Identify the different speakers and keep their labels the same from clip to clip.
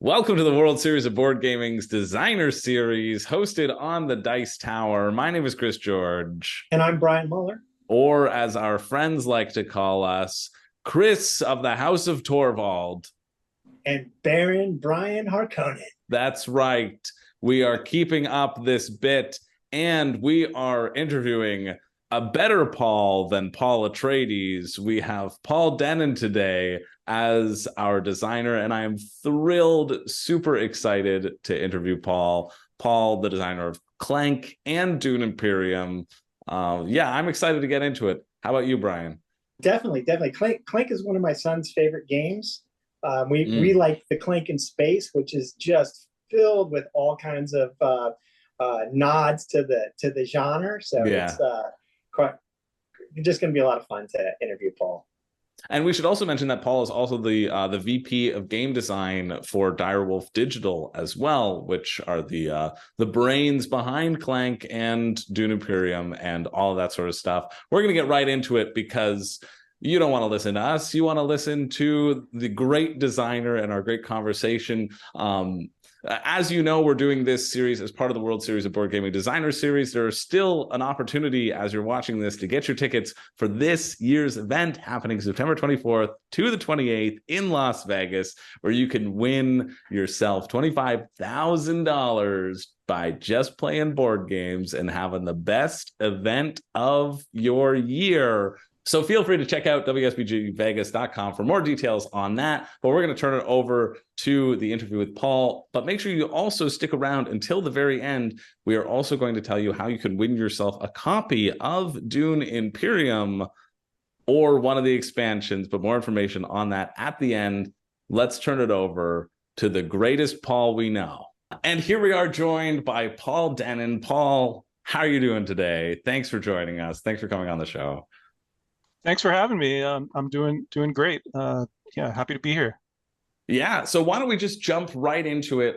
Speaker 1: Welcome to the World Series of Board Gaming's Designer Series, hosted on the Dice Tower. My name is Chris George.
Speaker 2: And I'm Brian Muller.
Speaker 1: Or, as our friends like to call us, Chris of the House of Torvald.
Speaker 2: And Baron Brian Harkonnen.
Speaker 1: That's right. We are keeping up this bit, and we are interviewing a better Paul than Paul Atreides. We have Paul Dennen today as our designer, and I am thrilled, super excited to interview Paul. Paul, the designer of Clank and Dune Imperium. Yeah, I'm excited to get into it. How about you, Brian?
Speaker 2: Definitely. Clank is one of my son's favorite games. We like the Clank in space, which is just filled with all kinds of nods to the genre. So yeah. It's just going to be a lot of fun to interview Paul.
Speaker 1: And we should also mention that Paul is also the VP of game design for Direwolf Digital as well, which are the brains behind Clank and Dune Imperium and all of that sort of stuff. We're going to get right into it because you don't want to listen to us. You want to listen to the great designer and our great conversation. As you know, we're doing this series as part of the World Series of Board Gaming Designer Series. There's still an opportunity as you're watching this to get your tickets for this year's event happening September 24th to the 28th in Las Vegas, where you can win yourself $25,000 by just playing board games and having the best event of your year. So feel free to check out WSBGvegas.com for more details on that. But we're going to turn it over to the interview with Paul. But make sure you also stick around until the very end. We are also going to tell you how you can win yourself a copy of Dune Imperium or one of the expansions. But more information on that at the end. Let's turn it over to the greatest Paul we know. And here we are joined by Paul Dennen. Paul, how are you doing today? Thanks for joining us. Thanks for coming on the show.
Speaker 3: Thanks for having me. I'm doing great. Yeah, happy to be here.
Speaker 1: Yeah, so why don't we just jump right into it?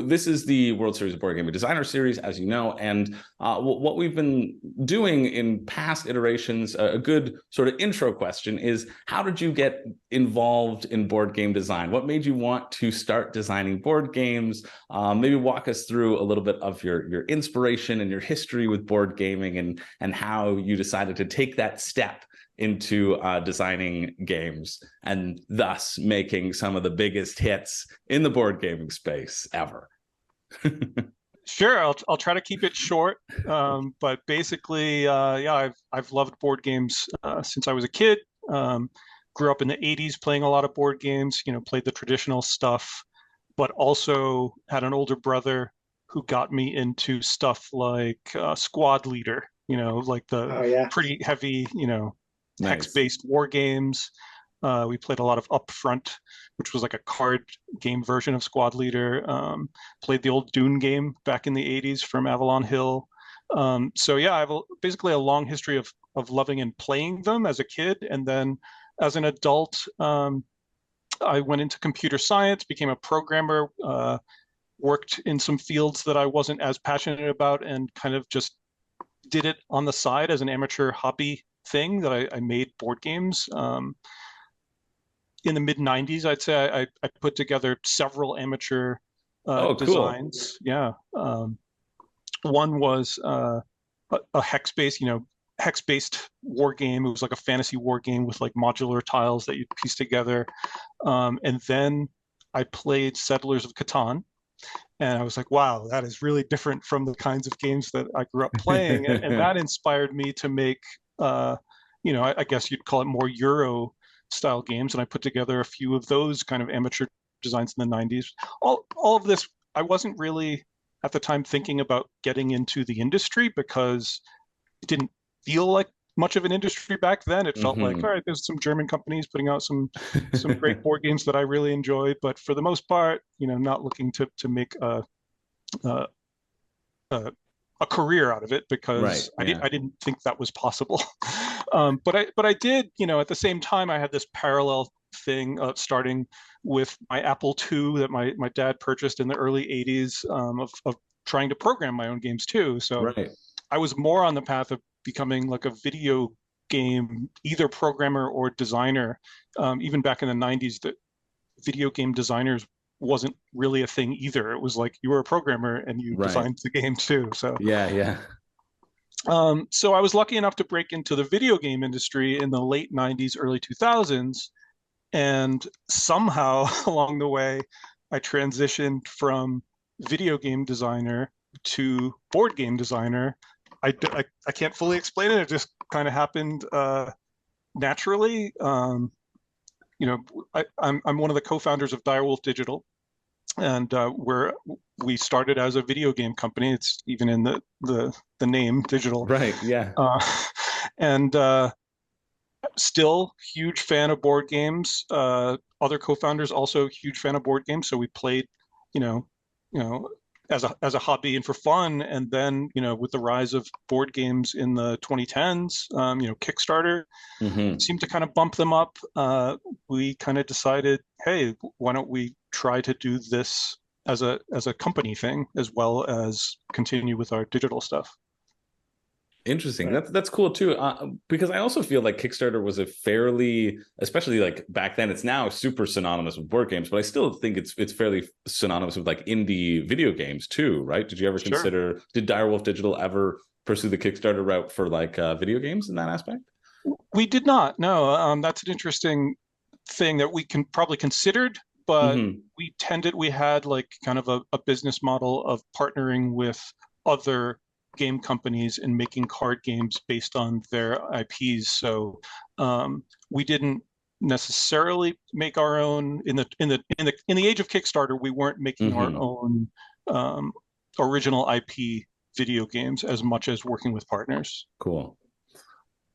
Speaker 1: This is the World Series of Board Gaming Designer Series, as you know, and what we've been doing in past iterations, a good sort of intro question is, how did you get involved in board game design? What made you want to start designing board games? Maybe walk us through a little bit of your inspiration and your history with board gaming and how you decided to take that step into designing games and thus making some of the biggest hits in the board gaming space ever.
Speaker 3: Sure, I'll try to keep it short, but basically, yeah, I've loved board games since I was a kid. Grew up in the '80s playing a lot of board games. Played the traditional stuff, but also had an older brother who got me into stuff like Squad Leader. Like the pretty heavy, text-based war games. We played a lot of Upfront, which was like a card game version of Squad Leader. Played the old Dune game back in the '80s from Avalon Hill. So yeah, I have basically a long history of loving and playing them as a kid. And then as an adult, I went into computer science, became a programmer, worked in some fields that I wasn't as passionate about, and kind of just did it on the side as an amateur hobby thing that I made board games. In the mid '90s, I'd say I put together several amateur designs. Cool. Yeah. One was a hex-based, hex-based war game. It was like a fantasy war game with like modular tiles that you piece together. And then I played Settlers of Catan. And I was like, wow, that is really different from the kinds of games that I grew up playing. and that inspired me to make I guess you'd call it more Euro style games. And I put together a few of those kind of amateur designs in the '90s. All of this, I wasn't really at the time thinking about getting into the industry because it didn't feel like much of an industry back then. It felt like, all right, there's some German companies putting out some great board games that I really enjoy. But for the most part, not looking to make a career out of it because I didn't think that was possible. But I did, at the same time, I had this parallel thing starting with my Apple II that my dad purchased in the early '80s of trying to program my own games too. So I was more on the path of becoming like a video game, either programmer or designer. Even back in the '90s, the video game designers wasn't really a thing either. It was like you were a programmer and you designed the game too. So
Speaker 1: yeah.
Speaker 3: So I was lucky enough to break into the video game industry in the late 90s, early 2000s. And somehow along the way, I transitioned from video game designer to board game designer. I can't fully explain it. It just kind of happened naturally. I'm one of the co-founders of Direwolf Digital, and we started as a video game company. It's even in the name, digital.
Speaker 1: Right. Yeah.
Speaker 3: And still huge fan of board games. Other co-founders also huge fan of board games. So we played, as a hobby and for fun. And then, with the rise of board games in the 2010s, Kickstarter seemed to kind of bump them up. We kind of decided, hey, why don't we try to do this as a company thing as well as continue with our digital stuff.
Speaker 1: Interesting. That's cool too, because I also feel like Kickstarter was a fairly, especially like back then, it's now super synonymous with board games, but I still think it's fairly synonymous with like indie video games too, right? Did you ever consider, did Direwolf Digital ever pursue the Kickstarter route for like video games in that aspect?
Speaker 3: We did not. No, that's an interesting thing that we can probably considered, but we had like kind of a business model of partnering with other game companies and making card games based on their IPs. So we didn't necessarily make our own in the age of Kickstarter. We weren't making our own original IP video games as much as working with partners.
Speaker 1: Cool.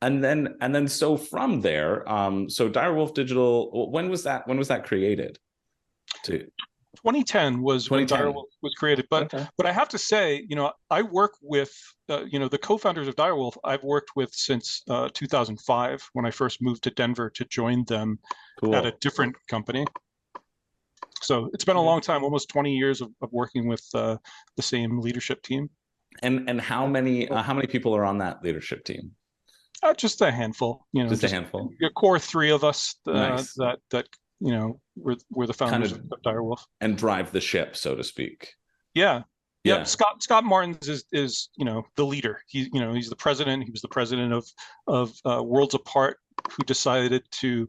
Speaker 1: And then so from there, so Direwolf Digital, when was that created?
Speaker 3: 2010 was when Direwolf was created, but I have to say, I work with the co-founders of Direwolf. I've worked with since 2005 when I first moved to Denver to join them at a different company. So it's been a long time, almost 20 years of working with the same leadership team.
Speaker 1: And how many people are on that leadership team?
Speaker 3: Just a handful.
Speaker 1: Just a handful.
Speaker 3: Your core three of us that we're the founders of Direwolf
Speaker 1: and drive the ship, so to speak.
Speaker 3: Yeah. Scott Martins is the leader. He's the president. He was the president of Worlds Apart, who decided to.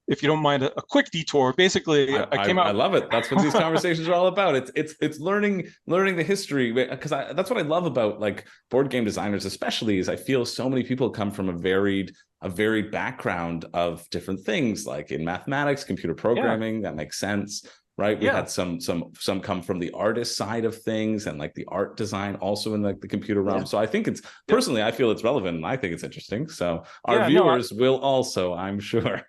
Speaker 3: If you don't mind a quick detour, basically, I came out.
Speaker 1: I love it. That's what these conversations are all about. It's learning the history, because that's what I love about like board game designers, especially, is I feel so many people come from a varied background of different things, like in mathematics, computer programming. That makes sense, right? We had some come from the artist side of things, and like the art design also in like the computer realm. So I think personally, I feel it's relevant, and I think it's interesting. So our viewers will also, I'm sure.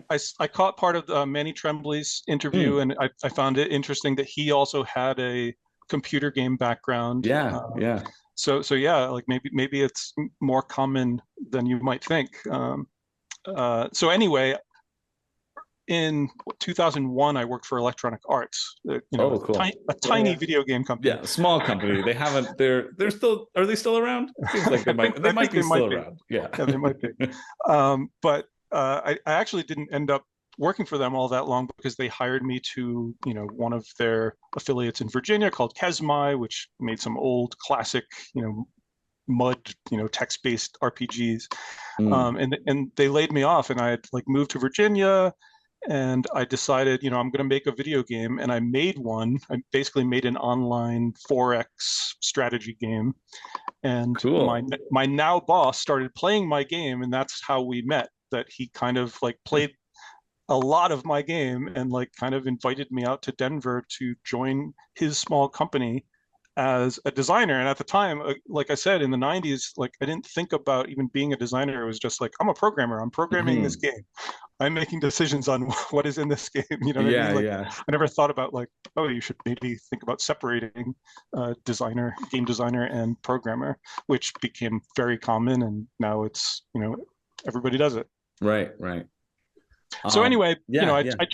Speaker 3: I caught part of Manny Tremblay's interview, and I found it interesting that he also had a computer game background. So like maybe it's more common than you might think. So anyway, in 2001, I worked for Electronic Arts.
Speaker 1: Cool.
Speaker 3: A tiny video game company.
Speaker 1: Yeah, a small company. They haven't. They're still. Are they still around? Seems like they might. They might be still around. Yeah,
Speaker 3: they might be. But I actually didn't end up working for them all that long, because they hired me to one of their affiliates in Virginia called Kesmai, which made some old classic mud text-based RPGs. And they laid me off, and I had like moved to Virginia, and I decided I'm going to make a video game, and I made one. I basically made an online 4X strategy game, and my now boss started playing my game, and that's how we met. That he kind of like played a lot of my game and like kind of invited me out to Denver to join his small company as a designer. And at the time, like I said, in the 90s, like I didn't think about even being a designer. It was just like, I'm a programmer. I'm programming this game. I'm making decisions on what is in this game. What I mean? I never thought about like, oh, you should maybe think about separating game designer and programmer, which became very common. And now it's, everybody does it.
Speaker 1: Right.
Speaker 3: So anyway, I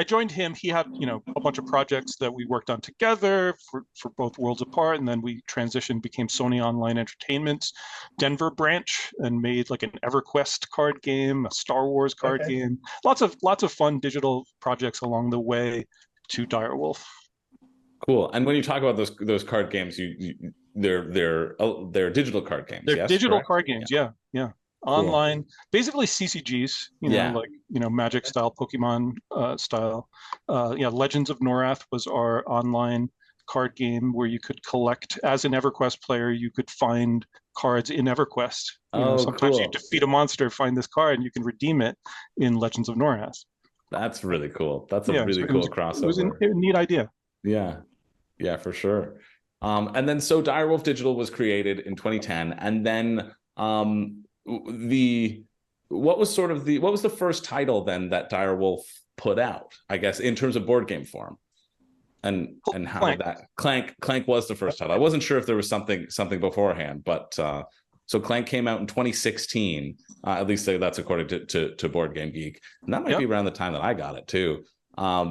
Speaker 3: joined him. He had, a bunch of projects that we worked on together for both Worlds Apart, and then we transitioned, became Sony Online Entertainment's Denver branch, and made like an EverQuest card game, a Star Wars card game, lots of fun digital projects along the way to Direwolf.
Speaker 1: Cool. And when you talk about those card games, they're digital card games.
Speaker 3: They're
Speaker 1: Yes,
Speaker 3: digital
Speaker 1: correct?
Speaker 3: card games. Yeah, yeah.
Speaker 1: Cool.
Speaker 3: Online, basically CCGs.
Speaker 1: Yeah.
Speaker 3: Like Magic style, Pokemon style. Legends of Norath was our online card game where you could collect, as an EverQuest player, you could find cards in EverQuest. Sometimes you
Speaker 1: cool.
Speaker 3: defeat a monster, find this card, and you can redeem it in Legends of Norath.
Speaker 1: That's really cool. That's a really cool crossover.
Speaker 3: It was a neat idea.
Speaker 1: Yeah, yeah, for sure. And then so Direwolf Digital was created in 2010, and then what was the first title then that Direwolf put out, I guess, in terms of board game form? And how
Speaker 3: Clank.
Speaker 1: did that Clank was the first title. I wasn't sure if there was something beforehand, but so Clank came out in 2016. At least that's according to Board Game Geek, and that might be around the time that I got it too. What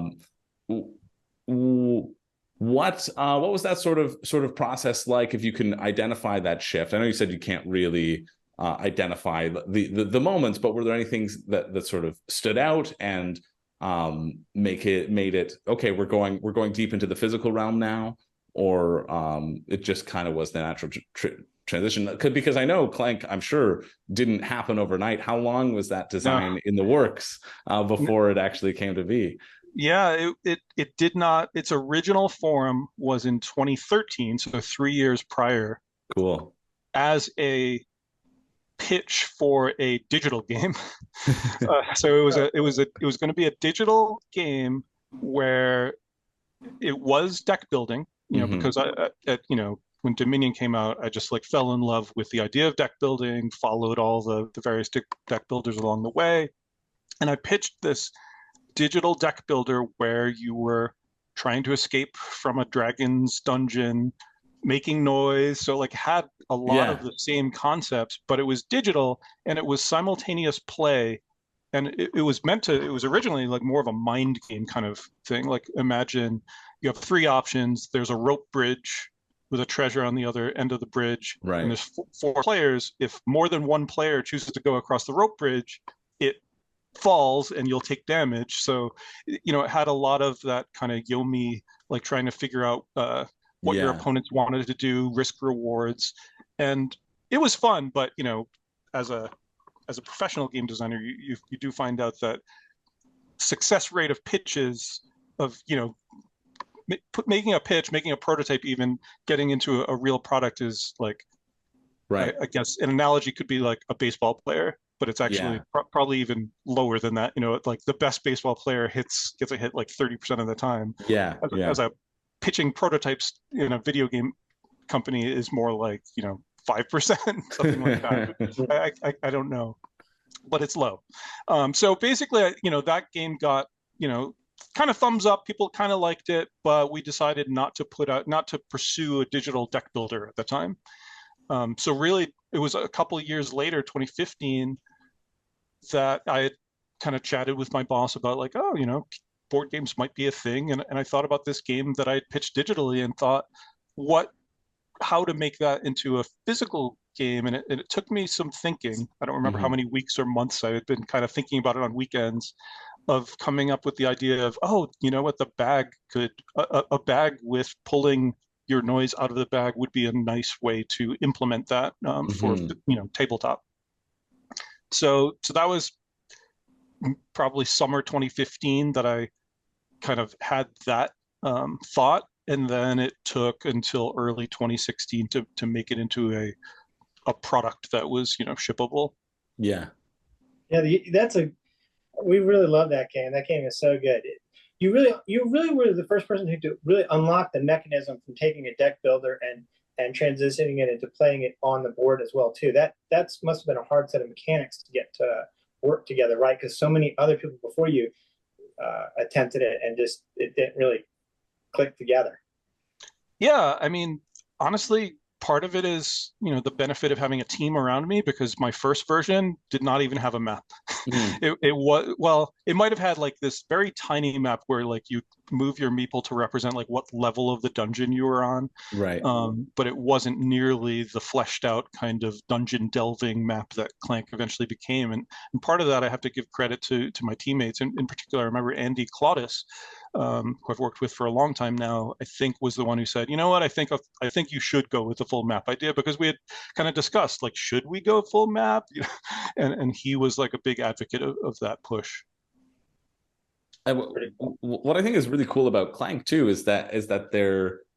Speaker 1: was that sort of process like? If you can identify that shift, I know you said you can't really identify the moments, but were there any things that sort of stood out and made it okay? We're going deep into the physical realm now, or it just kind of was the natural transition? Because I know Clank, I'm sure, didn't happen overnight. How long was that design in the works before it actually came to be?
Speaker 3: Yeah, it did not. Its original form was in 2013, so 3 years prior.
Speaker 1: Cool.
Speaker 3: As a pitch for a digital game. So it was going to be a digital game where it was deck building, because when Dominion came out, I just fell in love with the idea of deck building, followed all the various deck builders along the way. And I pitched this digital deck builder where you were trying to escape from a dragon's dungeon, making noise. So had a lot of the same concepts, but it was digital and it was simultaneous play. And it was originally more of a mind game kind of thing. Imagine you have 3 options. There's a rope bridge with a treasure on the other end of the bridge.
Speaker 1: Right.
Speaker 3: And there's 4 players. If more than one player chooses to go across the rope bridge, it falls and you'll take damage. So, it had a lot of that kind of Yomi, trying to figure out what your opponents wanted to do, risk rewards. And it was fun, but, as a professional game designer, you do find out that success rate of pitches of, making a pitch, making a prototype, even getting into a real product is
Speaker 1: right.
Speaker 3: I guess an analogy could be a baseball player, but it's actually probably even lower than that. The best baseball player gets a hit 30% of the time.
Speaker 1: Yeah.
Speaker 3: As a pitching prototypes in a video game company is more 5%, something like that. I don't know, but it's low. So basically, that game got, kind of thumbs up. People kind of liked it, but we decided not to pursue a digital deck builder at the time. So really, it was a couple of years later, 2015, that I had kind of chatted with my boss about board games might be a thing. And I thought about this game that I had pitched digitally and thought, how to make that into a physical game. And it took me some thinking. I don't remember how many weeks or months I had been kind of thinking about it on weekends, of coming up with the idea of, the bag a bag with pulling your noise out of the bag would be a nice way to implement that for tabletop. So that was probably summer 2015 that I kind of had that thought, and then it took until early 2016 to make it into a product that was shippable.
Speaker 2: Yeah, we really love that game. That game is so good. You really were the first person to really unlock the mechanism from taking a deck builder and transitioning it into playing it on the board as well too. That must have been a hard set of mechanics to get to work together, right? Because so many other people before you attempted it and just it didn't really click together. Yeah,
Speaker 3: I mean, honestly, part of it is the benefit of having a team around me, because my first version did not even have a map. It might have had this very tiny map where you move your meeple to represent what level of the dungeon you were on,
Speaker 1: right?
Speaker 3: But it wasn't nearly the fleshed out kind of dungeon delving map that Clank eventually became. And part of that I have to give credit to my teammates. In particular, I remember Andy Claudis who I've worked with for a long time now, I think was the one who said, you know what, I think you should go with the full map idea, because we had kind of discussed, like, should we go full map? And he was like a big advocate of that push.
Speaker 1: What I think is really cool about Clank too is that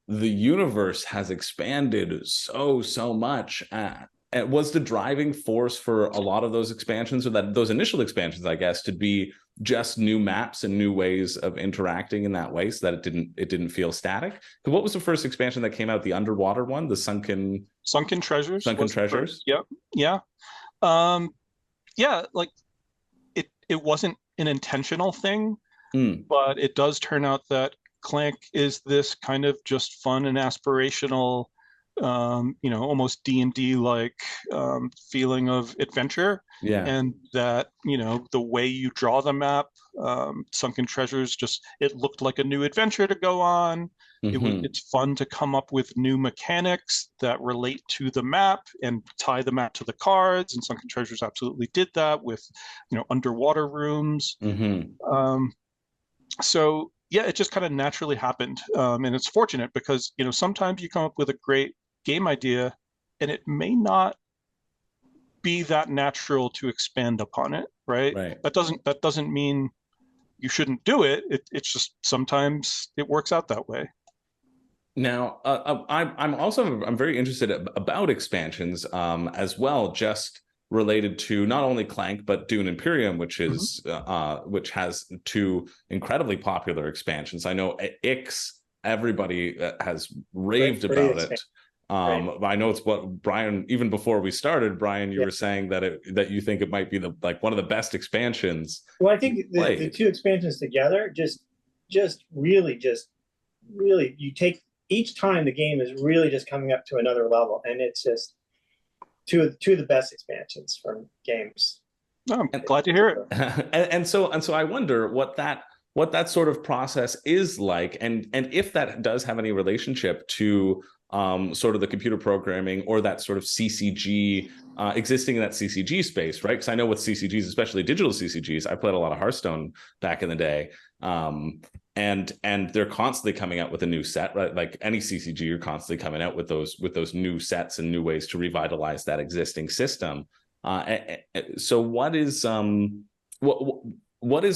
Speaker 1: the universe has expanded so much. It was the driving force for a lot of those expansions, or that those initial expansions, I guess, to be just new maps and new ways of interacting in that way, so that it didn't feel static. What was the first expansion that came out? The underwater one, the Sunken
Speaker 3: Treasures.
Speaker 1: Sunken Treasures.
Speaker 3: Yep. Yeah. Yeah. Like it wasn't an intentional thing, but it does turn out that Clank is this kind of just fun and aspirational, almost D&D like feeling of adventure.
Speaker 1: Yeah.
Speaker 3: And that, the way you draw the map, Sunken Treasures, it looked like a new adventure to go on. It's fun to come up with new mechanics that relate to the map and tie the map to the cards. And Sunken Treasures absolutely did that with, underwater rooms. So yeah, it just kind of naturally happened. And it's fortunate because, sometimes you come up with a great game idea and it may not be that natural to expand upon it, right? That doesn't mean you shouldn't do it. It's just sometimes it works out that way.
Speaker 1: Now, I'm very interested about expansions as well, just related to not only Clank but Dune Imperium, which is which has 2 incredibly popular expansions. I know Ix, everybody has raved about it. I know it's what Brian, even before we started, Brian, you were saying that you think it might be one of the best expansions.
Speaker 2: Well, I think the 2 expansions together just really you take each time the game is really just coming up to another level, and it's just two of the best expansions from games.
Speaker 3: I'm glad to hear it.
Speaker 1: and so I wonder what that sort of process is like, and if that does have any relationship to sort of the computer programming or that sort of CCG existing in that CCG space, right? Because I know with CCGs, especially digital CCGs, I played a lot of Hearthstone back in the day, and they're constantly coming out with a new set, right? Like any CCG, you're constantly coming out with those new sets and new ways to revitalize that existing system. So what is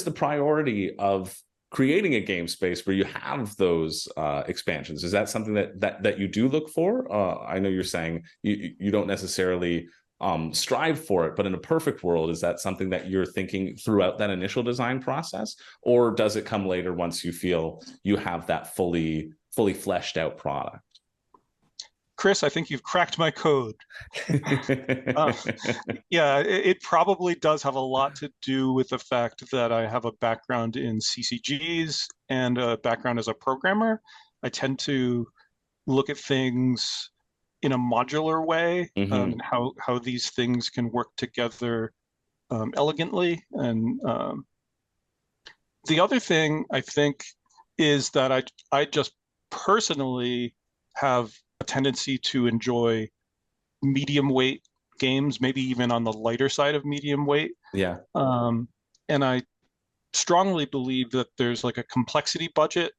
Speaker 1: the priority of creating a game space where you have those expansions? Is that something that you do look for? I know you're saying you don't necessarily strive for it, but in a perfect world, is that something that you're thinking throughout that initial design process, or does it come later once you feel you have that fully fleshed out product?
Speaker 3: Chris, I think you've cracked my code. Yeah, it probably does have a lot to do with the fact that I have a background in CCGs and a background as a programmer. I tend to look at things in a modular way, how these things can work together elegantly. And the other thing I think is that I just personally have a tendency to enjoy medium weight games, maybe even on the lighter side of medium weight.
Speaker 1: Yeah.
Speaker 3: And I strongly believe that there's like a complexity budget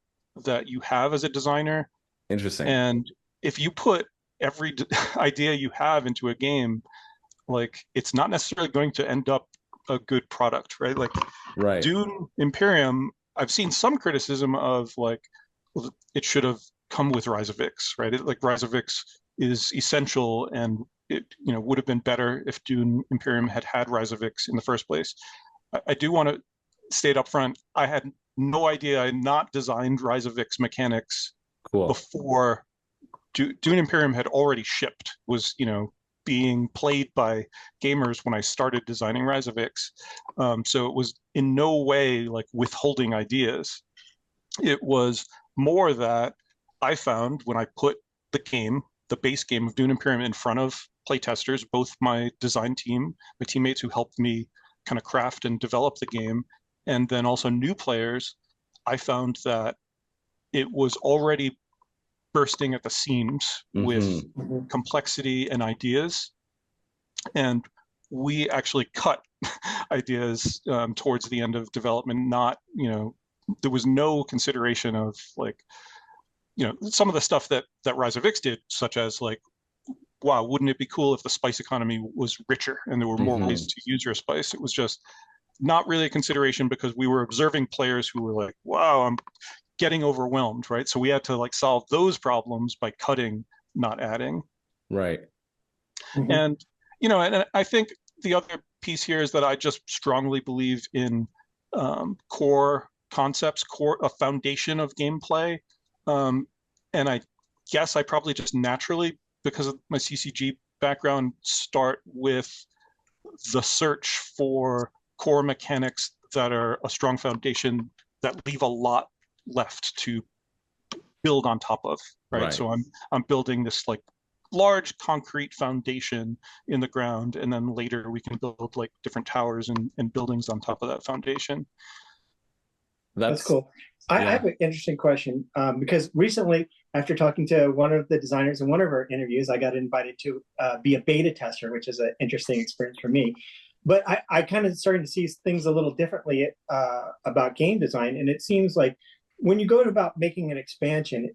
Speaker 3: that you have as a designer.
Speaker 1: Interesting.
Speaker 3: And if you put every idea you have into a game, like, it's not necessarily going to end up a good product, right? Like, Dune Imperium, I've seen some criticism of like, well, it should have come with Rise of Ix, right? Rise of Ix is essential, and it would have been better if Dune Imperium had Rise of Ix in the first place. I do want to state up front, I had no idea. I had not designed Rise of Ix mechanics before Dune Imperium had already shipped, was being played by gamers when I started designing Rise of Ix. So it was in no way like withholding ideas. It was more that I found when I put the base game of Dune Imperium in front of playtesters, both my design team, my teammates who helped me kind of craft and develop the game, and then also new players, I found that it was already bursting at the seams with complexity and ideas. And we actually cut ideas towards the end of development, not there was no consideration of like, some of the stuff that Rise of X did, such as like, wow, wouldn't it be cool if the spice economy was richer and there were more ways to use your spice? It was just not really a consideration because we were observing players who were like, wow, I'm getting overwhelmed, right? So we had to like solve those problems by cutting, not adding.
Speaker 1: Right.
Speaker 3: And, and I think the other piece here is that I just strongly believe in core concepts, a foundation of gameplay. And I guess I probably just naturally, because of my CCG background, start with the search for core mechanics that are a strong foundation that leave a lot left to build on top of, right? So I'm building this like large concrete foundation in the ground, and then later we can build like different towers and buildings on top of that foundation.
Speaker 2: That's cool. I have an interesting question because recently, after talking to one of the designers in one of our interviews, I got invited to be a beta tester, which is an interesting experience for me. But I kind of started to see things a little differently about game design. And it seems like when you go about making an expansion,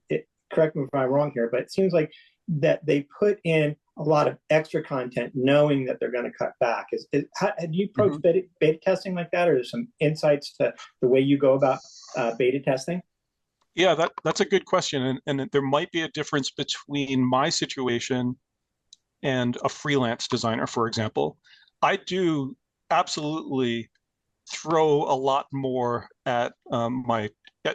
Speaker 2: correct me if I'm wrong here, but it seems like that they put in a lot of extra content knowing that they're going to cut back. How do you approach beta testing like that, or there's some insights to the way you go about beta testing?
Speaker 3: Yeah, that's a good question. And there might be a difference between my situation and a freelance designer, for example. I do absolutely throw a lot more at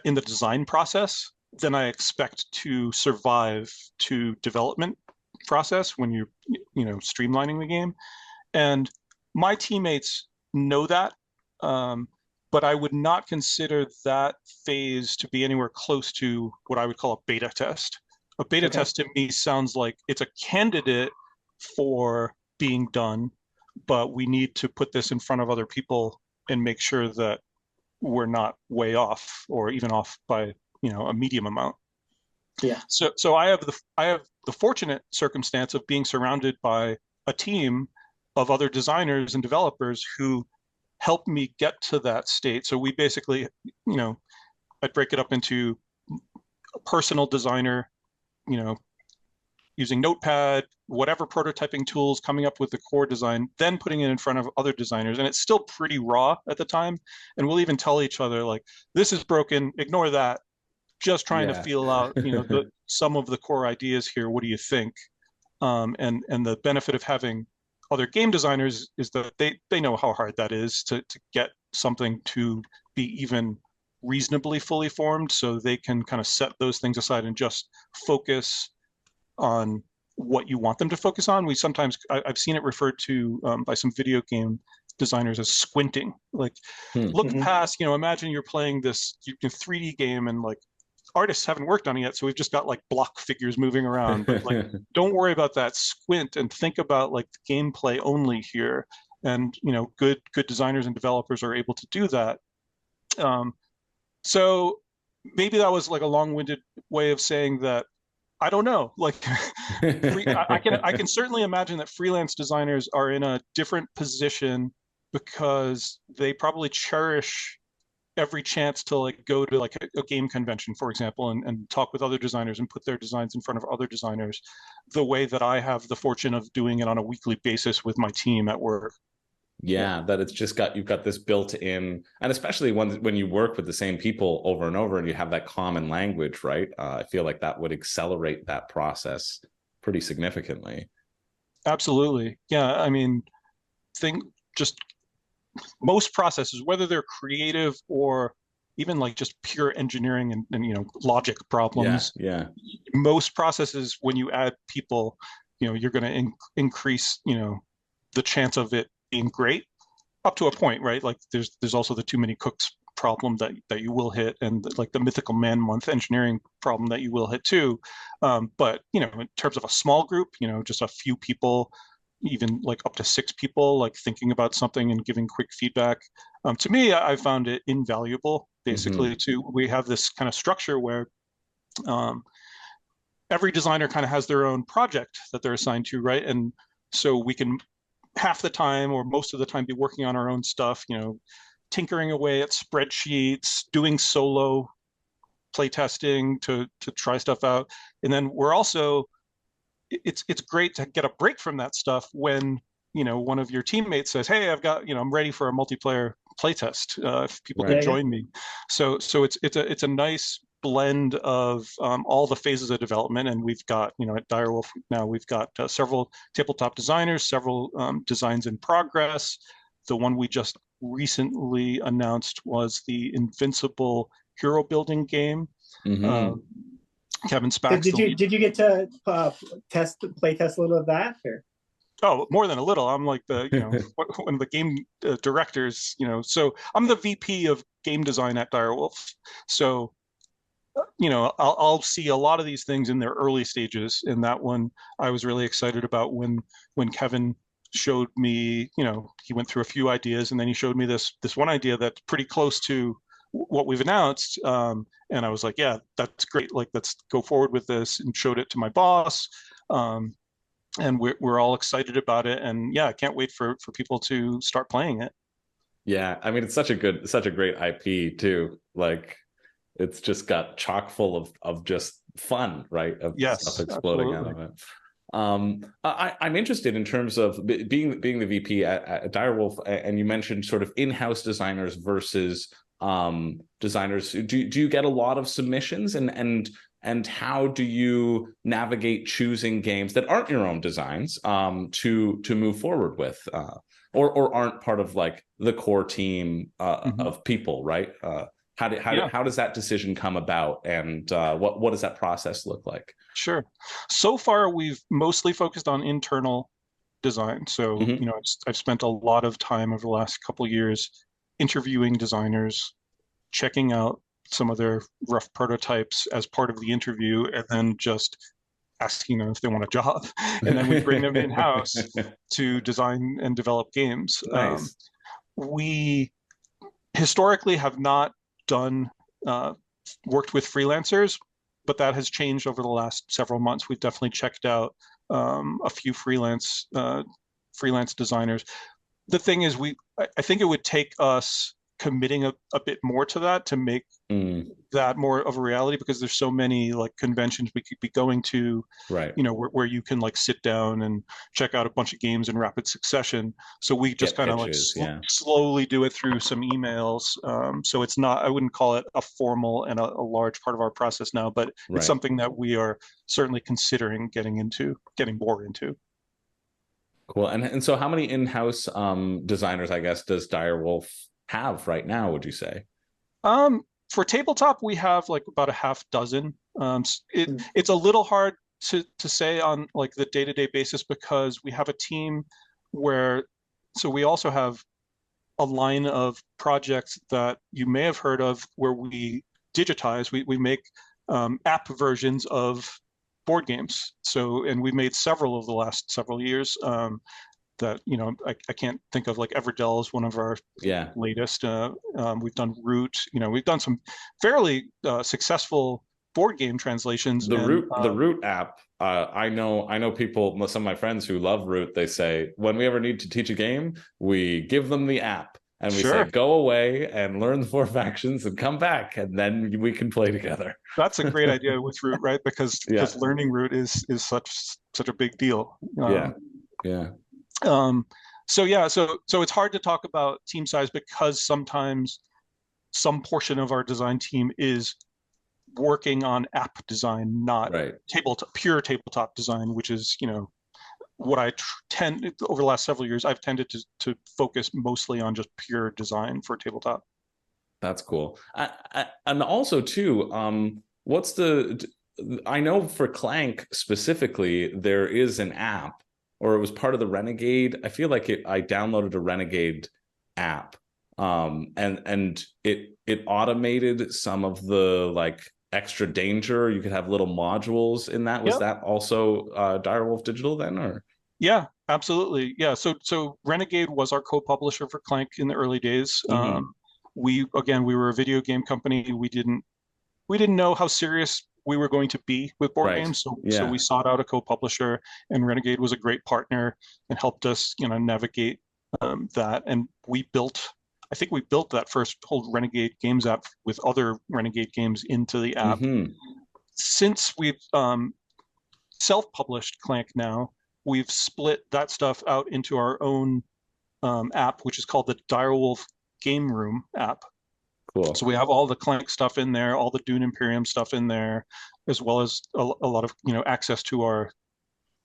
Speaker 3: in the design process than I expect to survive to development process when you're streamlining the game. And my teammates know that, but I would not consider that phase to be anywhere close to what I would call a beta test. A beta test to me sounds like it's a candidate for being done, but we need to put this in front of other people and make sure that we're not way off or even off by a medium amount.
Speaker 2: Yeah.
Speaker 3: So I have the fortunate circumstance of being surrounded by a team of other designers and developers who help me get to that state. So we basically, I'd break it up into a personal designer, using Notepad, whatever prototyping tools, coming up with the core design, then putting it in front of other designers. And it's still pretty raw at the time. And we'll even tell each other, like, this is broken, ignore that. Just trying to feel out, some of the core ideas here. What do you think? And the benefit of having other game designers is that they know how hard that is to get something to be even reasonably fully formed. So they can kind of set those things aside and just focus on what you want them to focus on. I've seen it referred to by some video game designers as squinting. Like, look past, imagine you're playing this 3D game and like artists haven't worked on it yet, so we've just got like block figures moving around. But like, don't worry about that. Squint and think about like the gameplay only here. And good designers and developers are able to do that. So maybe that was like a long-winded way of saying that I don't know. Like, I can certainly imagine that freelance designers are in a different position because they probably cherish every chance to like go to like a game convention, for example, and talk with other designers and put their designs in front of other designers, the way that I have the fortune of doing it on a weekly basis with my team at work.
Speaker 1: Yeah, that it's just you've got this built in, and especially when you work with the same people over and over and you have that common language, right? I feel like that would accelerate that process pretty significantly.
Speaker 3: Absolutely. Yeah. I mean, just most processes, whether they're creative or even like just pure engineering and logic problems.
Speaker 1: Yeah.
Speaker 3: Most processes, when you add people, you're going to increase, the chance of it being great up to a point, right? Like there's also the too many cooks problem that you will hit, and like the mythical man month engineering problem that you will hit too. But in terms of a small group, just a few people, even like up to 6 people, like thinking about something and giving quick feedback. To me, I found it invaluable. Basically, we have this kind of structure where every designer kind of has their own project that they're assigned to, right? And so we can half the time or most of the time be working on our own stuff, tinkering away at spreadsheets, doing solo playtesting to try stuff out. And then we're also, it's great to get a break from that stuff when, you know, one of your teammates says, hey, I've got, you know, I'm ready for a multiplayer playtest, if people
Speaker 1: Right.
Speaker 3: can join me. So it's a nice blend of all the phases of development. And we've got, you know, at Direwolf now, we've got several tabletop designers, several designs in progress. The one we just recently announced was the Invincible hero building game. Kevin Spax.
Speaker 2: So did you get to play test a little of that? Or?
Speaker 3: Oh, more than a little. I'm like the, you know, one of the game directors, you know, so I'm the VP of game design at Direwolf. So, you know, I'll see a lot of these things in their early stages. And that one I was really excited about when Kevin showed me, you know, he went through a few ideas and then he showed me this one idea that's pretty close to what we've announced. And I was like, yeah, that's great. Like, let's go forward with this, and showed it to my boss. And we're all excited about it. And yeah, I can't wait for people to start playing it.
Speaker 1: Yeah. I mean, it's such a great IP too. Like, it's just got chock full of just fun, right? Of stuff exploding out of it. I'm interested in terms of being the VP at Direwolf, and you mentioned sort of in-house designers versus designers. Do you get a lot of submissions, and how do you navigate choosing games that aren't your own designs to move forward with, or aren't part of like the core team of people, right? How does that decision come about, and what does that process look like?
Speaker 3: Sure. So far, we've mostly focused on internal design. So you know, I've spent a lot of time over the last couple of years interviewing designers, checking out some of their rough prototypes as part of the interview, and then just asking them if they want a job. And then we bring them in-house to design and develop games.
Speaker 1: Nice.
Speaker 3: We historically have not done worked with freelancers, but that has changed over the last several months. We've definitely checked out a few freelance designers. The thing is, I think it would take us committing a bit more to that to make that more of a reality, because there's so many like conventions we could be going to,
Speaker 1: right?
Speaker 3: You know, where you can like sit down and check out a bunch of games in rapid succession. So we just kind of like slowly do it through some emails. So it's not, I wouldn't call it a formal and a large part of our process now, but it's something that we are certainly considering getting more into.
Speaker 1: Cool. And so how many in-house designers, I guess, does Direwolf have right now, would you say?
Speaker 3: For tabletop, we have like about a half dozen. It's a little hard to say on like the day-to-day basis, because we have a team so we also have a line of projects that you may have heard of where we digitize, we make app versions of board games. So, and we've made several of the last several years. That, you know, I can't think of, like Everdell is one of our latest. We've done Root. You know, we've done some fairly successful board game translations.
Speaker 1: The Root app. I know people. Some of my friends who love Root. They say when we ever need to teach a game, we give them the app and we say go away and learn the 4 factions and come back, and then we can play together.
Speaker 3: That's a great idea with Root, right? Because learning Root is such a big deal. So it's hard to talk about team size, because sometimes some portion of our design team is working on app design, not pure tabletop design, which is, you know, what I tend over the last several years, I've tended to focus mostly on just pure design for tabletop.
Speaker 1: That's cool. And also too, I know for Clank specifically, there is an app, or it was part of the Renegade. I feel like I downloaded a Renegade app, and it automated some of the like extra danger. You could have little modules in that. Was that also Direwolf Digital then, or? Yeah,
Speaker 3: absolutely. Yeah. So Renegade was our co-publisher for Clank in the early days. We were a video game company. We didn't know how serious we were going to be with board games. So we sought out a co-publisher, and Renegade was a great partner and helped us, you know, navigate that. And we built I think we built that first whole Renegade Games app with other Renegade games into the app. Since we've self-published Clank now, we've split that stuff out into our own app, which is called the Direwolf Game Room app.
Speaker 1: Cool.
Speaker 3: So we have all the Clank stuff in there, all the Dune Imperium stuff in there, as well as a lot of access to our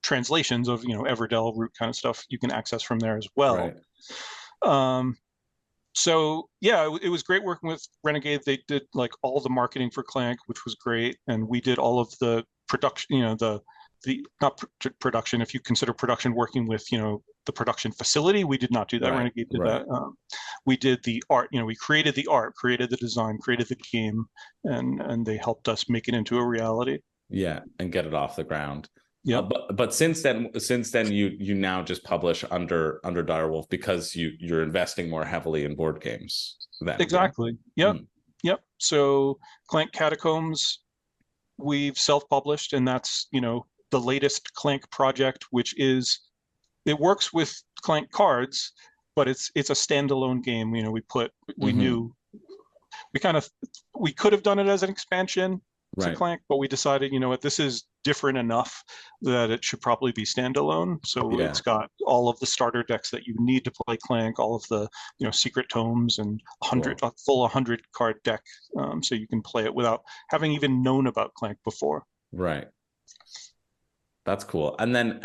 Speaker 3: translations of Everdell root kind of stuff you can access from there as well.
Speaker 1: Right.
Speaker 3: So yeah, it was great working with Renegade. They did like all the marketing for Clank, which was great, and we did all of the production. The not production, if you consider production working with the production facility. We did not do that.
Speaker 1: Right,
Speaker 3: Renegade did that. We did the art. We created the art, created the design, created the game, and they helped us make it into a reality.
Speaker 1: Yeah, and get it off the ground.
Speaker 3: Yeah.
Speaker 1: But since then you now just publish under Direwolf because you're investing more heavily in board games.
Speaker 3: Exactly. Yep. Yep. So Clank Catacombs, we've self-published, and that's the latest Clank project, which it works with Clank cards, but it's a standalone game. We knew we could have done it as an expansion to Clank, but we decided, this is different enough that it should probably be standalone. So it's got all of the starter decks that you need to play Clank, all of the secret tomes, and a full 100 card deck, so you can play it without having even known about Clank before.
Speaker 1: Right. That's cool. And then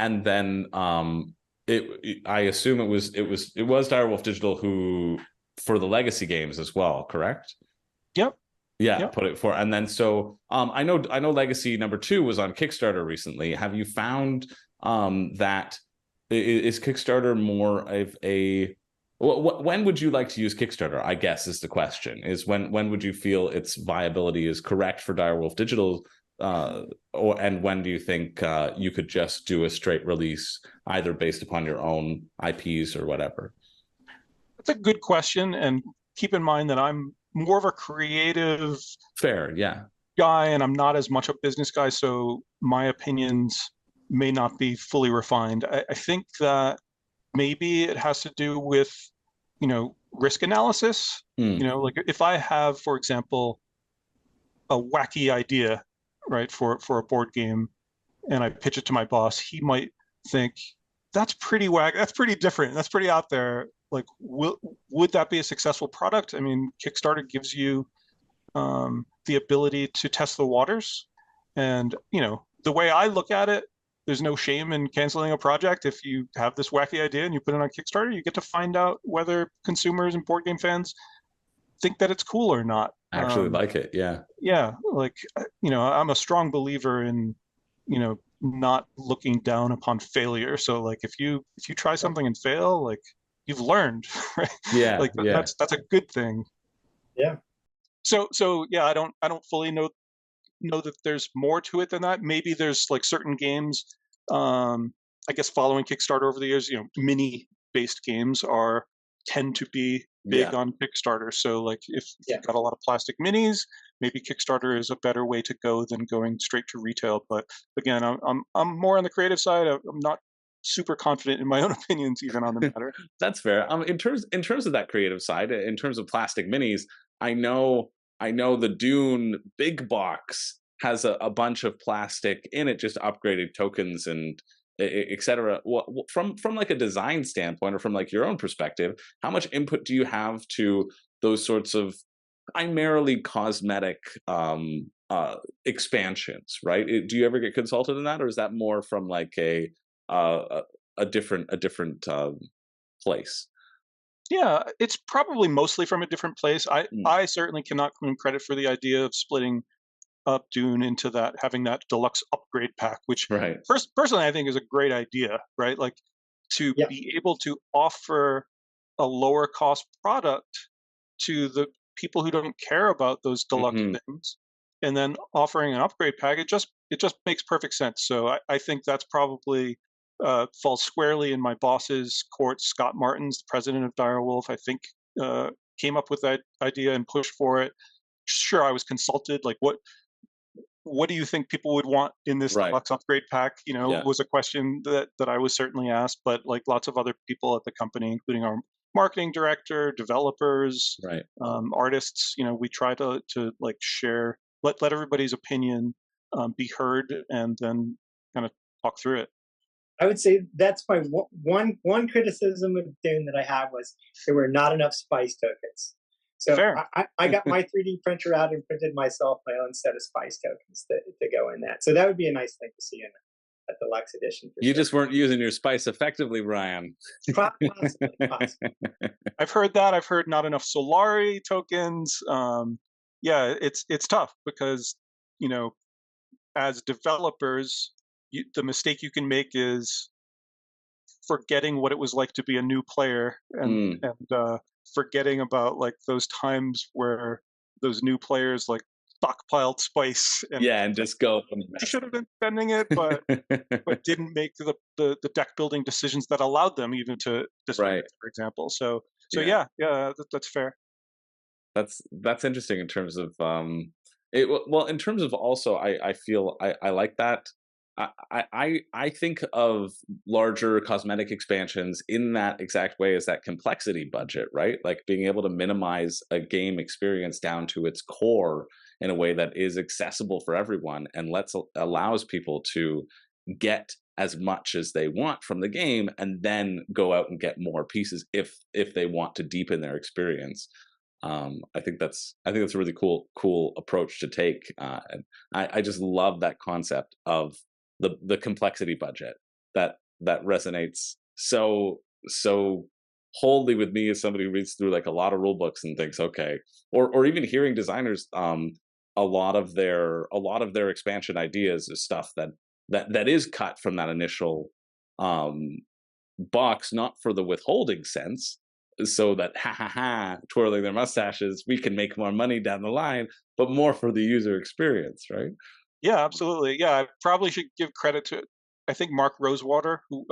Speaker 1: I assume it was Direwolf Digital who, for the legacy games as well, correct?
Speaker 3: Yep.
Speaker 1: Yeah,
Speaker 3: yep.
Speaker 1: Put it for, and then so I know Legacy #2 was on Kickstarter recently. Have you found that is Kickstarter more of a when would you like to use Kickstarter? I guess is the question. Is when would you feel its viability is correct for Direwolf Digital? And when do you think you could just do a straight release, either based upon your own IPs or whatever?
Speaker 3: That's a good question, and keep in mind that I'm more of a creative guy, and I'm not as much a business guy, so my opinions may not be fully refined. I think that maybe it has to do with risk analysis. Like if I have, for example, a wacky idea, right, for a board game, and I pitch it to my boss, he might think that's pretty wacky, that's pretty different, that's pretty out there. Like, would that be a successful product? I mean, Kickstarter gives you the ability to test the waters, and the way I look at it, there's no shame in canceling a project. If you have this wacky idea and you put it on Kickstarter, you get to find out whether consumers and board game fans think that it's cool or not.
Speaker 1: Actually like it.
Speaker 3: Yeah, like I'm a strong believer in not looking down upon failure. So like if you try something and fail, like you've learned, right? Like that's a good thing.
Speaker 2: Yeah.
Speaker 3: So yeah, I don't fully know that there's more to it than that. Maybe there's like certain games, I guess following Kickstarter over the years, mini based games tend to be big on Kickstarter. So like if you've got a lot of plastic minis, maybe Kickstarter is a better way to go than going straight to retail. But again, I'm more on the creative side. I'm not super confident in my own opinions even on the matter.
Speaker 1: That's fair. In terms of that creative side, in terms of plastic minis, I know the Dune big box has a bunch of plastic in it, just upgraded tokens and etc. From like a design standpoint, or from like your own perspective, how much input do you have to those sorts of primarily cosmetic expansions, right? Do you ever get consulted in that, or is that more from like a different place?
Speaker 3: Yeah, it's probably mostly from a different place. I certainly cannot claim credit for the idea of splitting up Dune into having that deluxe upgrade pack, which personally I think is a great idea, right? Like to be able to offer a lower cost product to the people who don't care about those deluxe things, and then offering an upgrade pack, it just makes perfect sense. So I think that's probably falls squarely in my boss's court. Scott Martins, the president of Direwolf, I think came up with that idea and pushed for it. Sure, I was consulted, like what do you think people would want in this deluxe upgrade pack? Was a question that I was certainly asked, but like lots of other people at the company, including marketing director, developers,
Speaker 1: Right.
Speaker 3: artists. We try to like share, let everybody's opinion be heard, and then kind of talk through it.
Speaker 2: I would say that's my one criticism of Dune that I have was there were not enough spice tokens. So
Speaker 3: Fair.
Speaker 2: I got my 3D printer out and printed myself my own set of spice tokens to go in that. So that would be a nice thing to see in a deluxe edition.
Speaker 1: You just weren't using your spice effectively, Brian.
Speaker 2: Possibly.
Speaker 3: I've heard that. I've heard not enough Solari tokens. Yeah, it's tough because, as developers, the mistake you can make is forgetting what it was like to be a new player, and forgetting about like those times where those new players like stockpiled spice
Speaker 1: and just go.
Speaker 3: They should have been spending it, but didn't make the deck building decisions that allowed them even to display it, for example. So yeah, that's fair.
Speaker 1: That's interesting in terms of in terms of also I feel I like that. I think of larger cosmetic expansions in that exact way as that complexity budget, right? Like being able to minimize a game experience down to its core in a way that is accessible for everyone and allows people to get as much as they want from the game and then go out and get more pieces if they want to deepen their experience. I think that's a really cool approach to take, and I just love that concept of the complexity budget that resonates so wholly with me as somebody who reads through like a lot of rule books and thinks, okay, or even hearing designers, a lot of their expansion ideas is stuff that is cut from that initial box, not for the withholding sense, so that twirling their mustaches, we can make more money down the line, but more for the user experience, right?
Speaker 3: Yeah, absolutely. Yeah, I probably should give credit to, I think, Mark Rosewater, who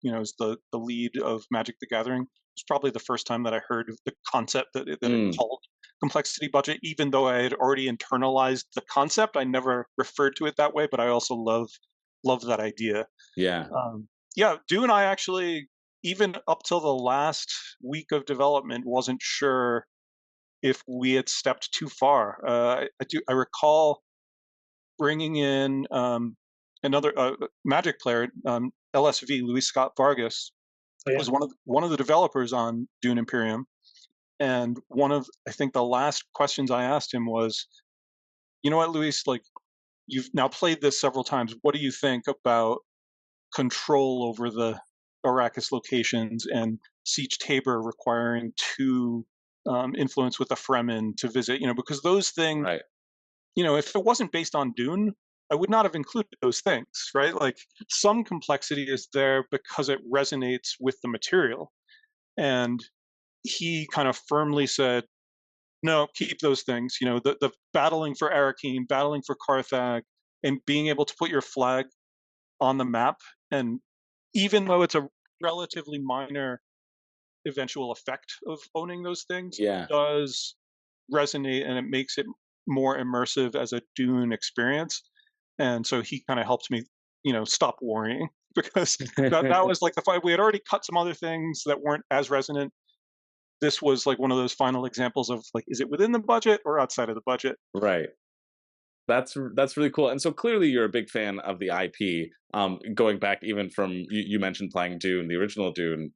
Speaker 3: is the lead of Magic the Gathering. It's probably the first time that I heard of the concept that it called complexity budget, even though I had already internalized the concept. I never referred to it that way, but I also love that idea.
Speaker 1: Yeah.
Speaker 3: Dune, I actually, even up till the last week of development, wasn't sure if we had stepped too far. I recall bringing in another Magic player, LSV, Luis Scott Vargas, was one of the developers on Dune Imperium, and I think the last questions I asked him was, you know what, Luis, like, you've now played this several times. What do you think about control over the Arrakis locations and Siege Tabor requiring 2 influence with a Fremen to visit? Because those things.
Speaker 1: Right.
Speaker 3: If it wasn't based on Dune, I would not have included those things, right? Like, some complexity is there because it resonates with the material. And he kind of firmly said, no, keep those things. The battling for Arakim, battling for Carthag, and being able to put your flag on the map. And even though it's a relatively minor eventual effect of owning those things, it does resonate, and it makes it more immersive as a Dune experience. And so he kind of helped me, stop worrying, because that was like the fight. We had already cut some other things that weren't as resonant. This was like one of those final examples of like, is it within the budget or outside of the budget?
Speaker 1: Right. That's really cool. And so clearly you're a big fan of the IP, going back even from, you mentioned playing Dune, the original Dune,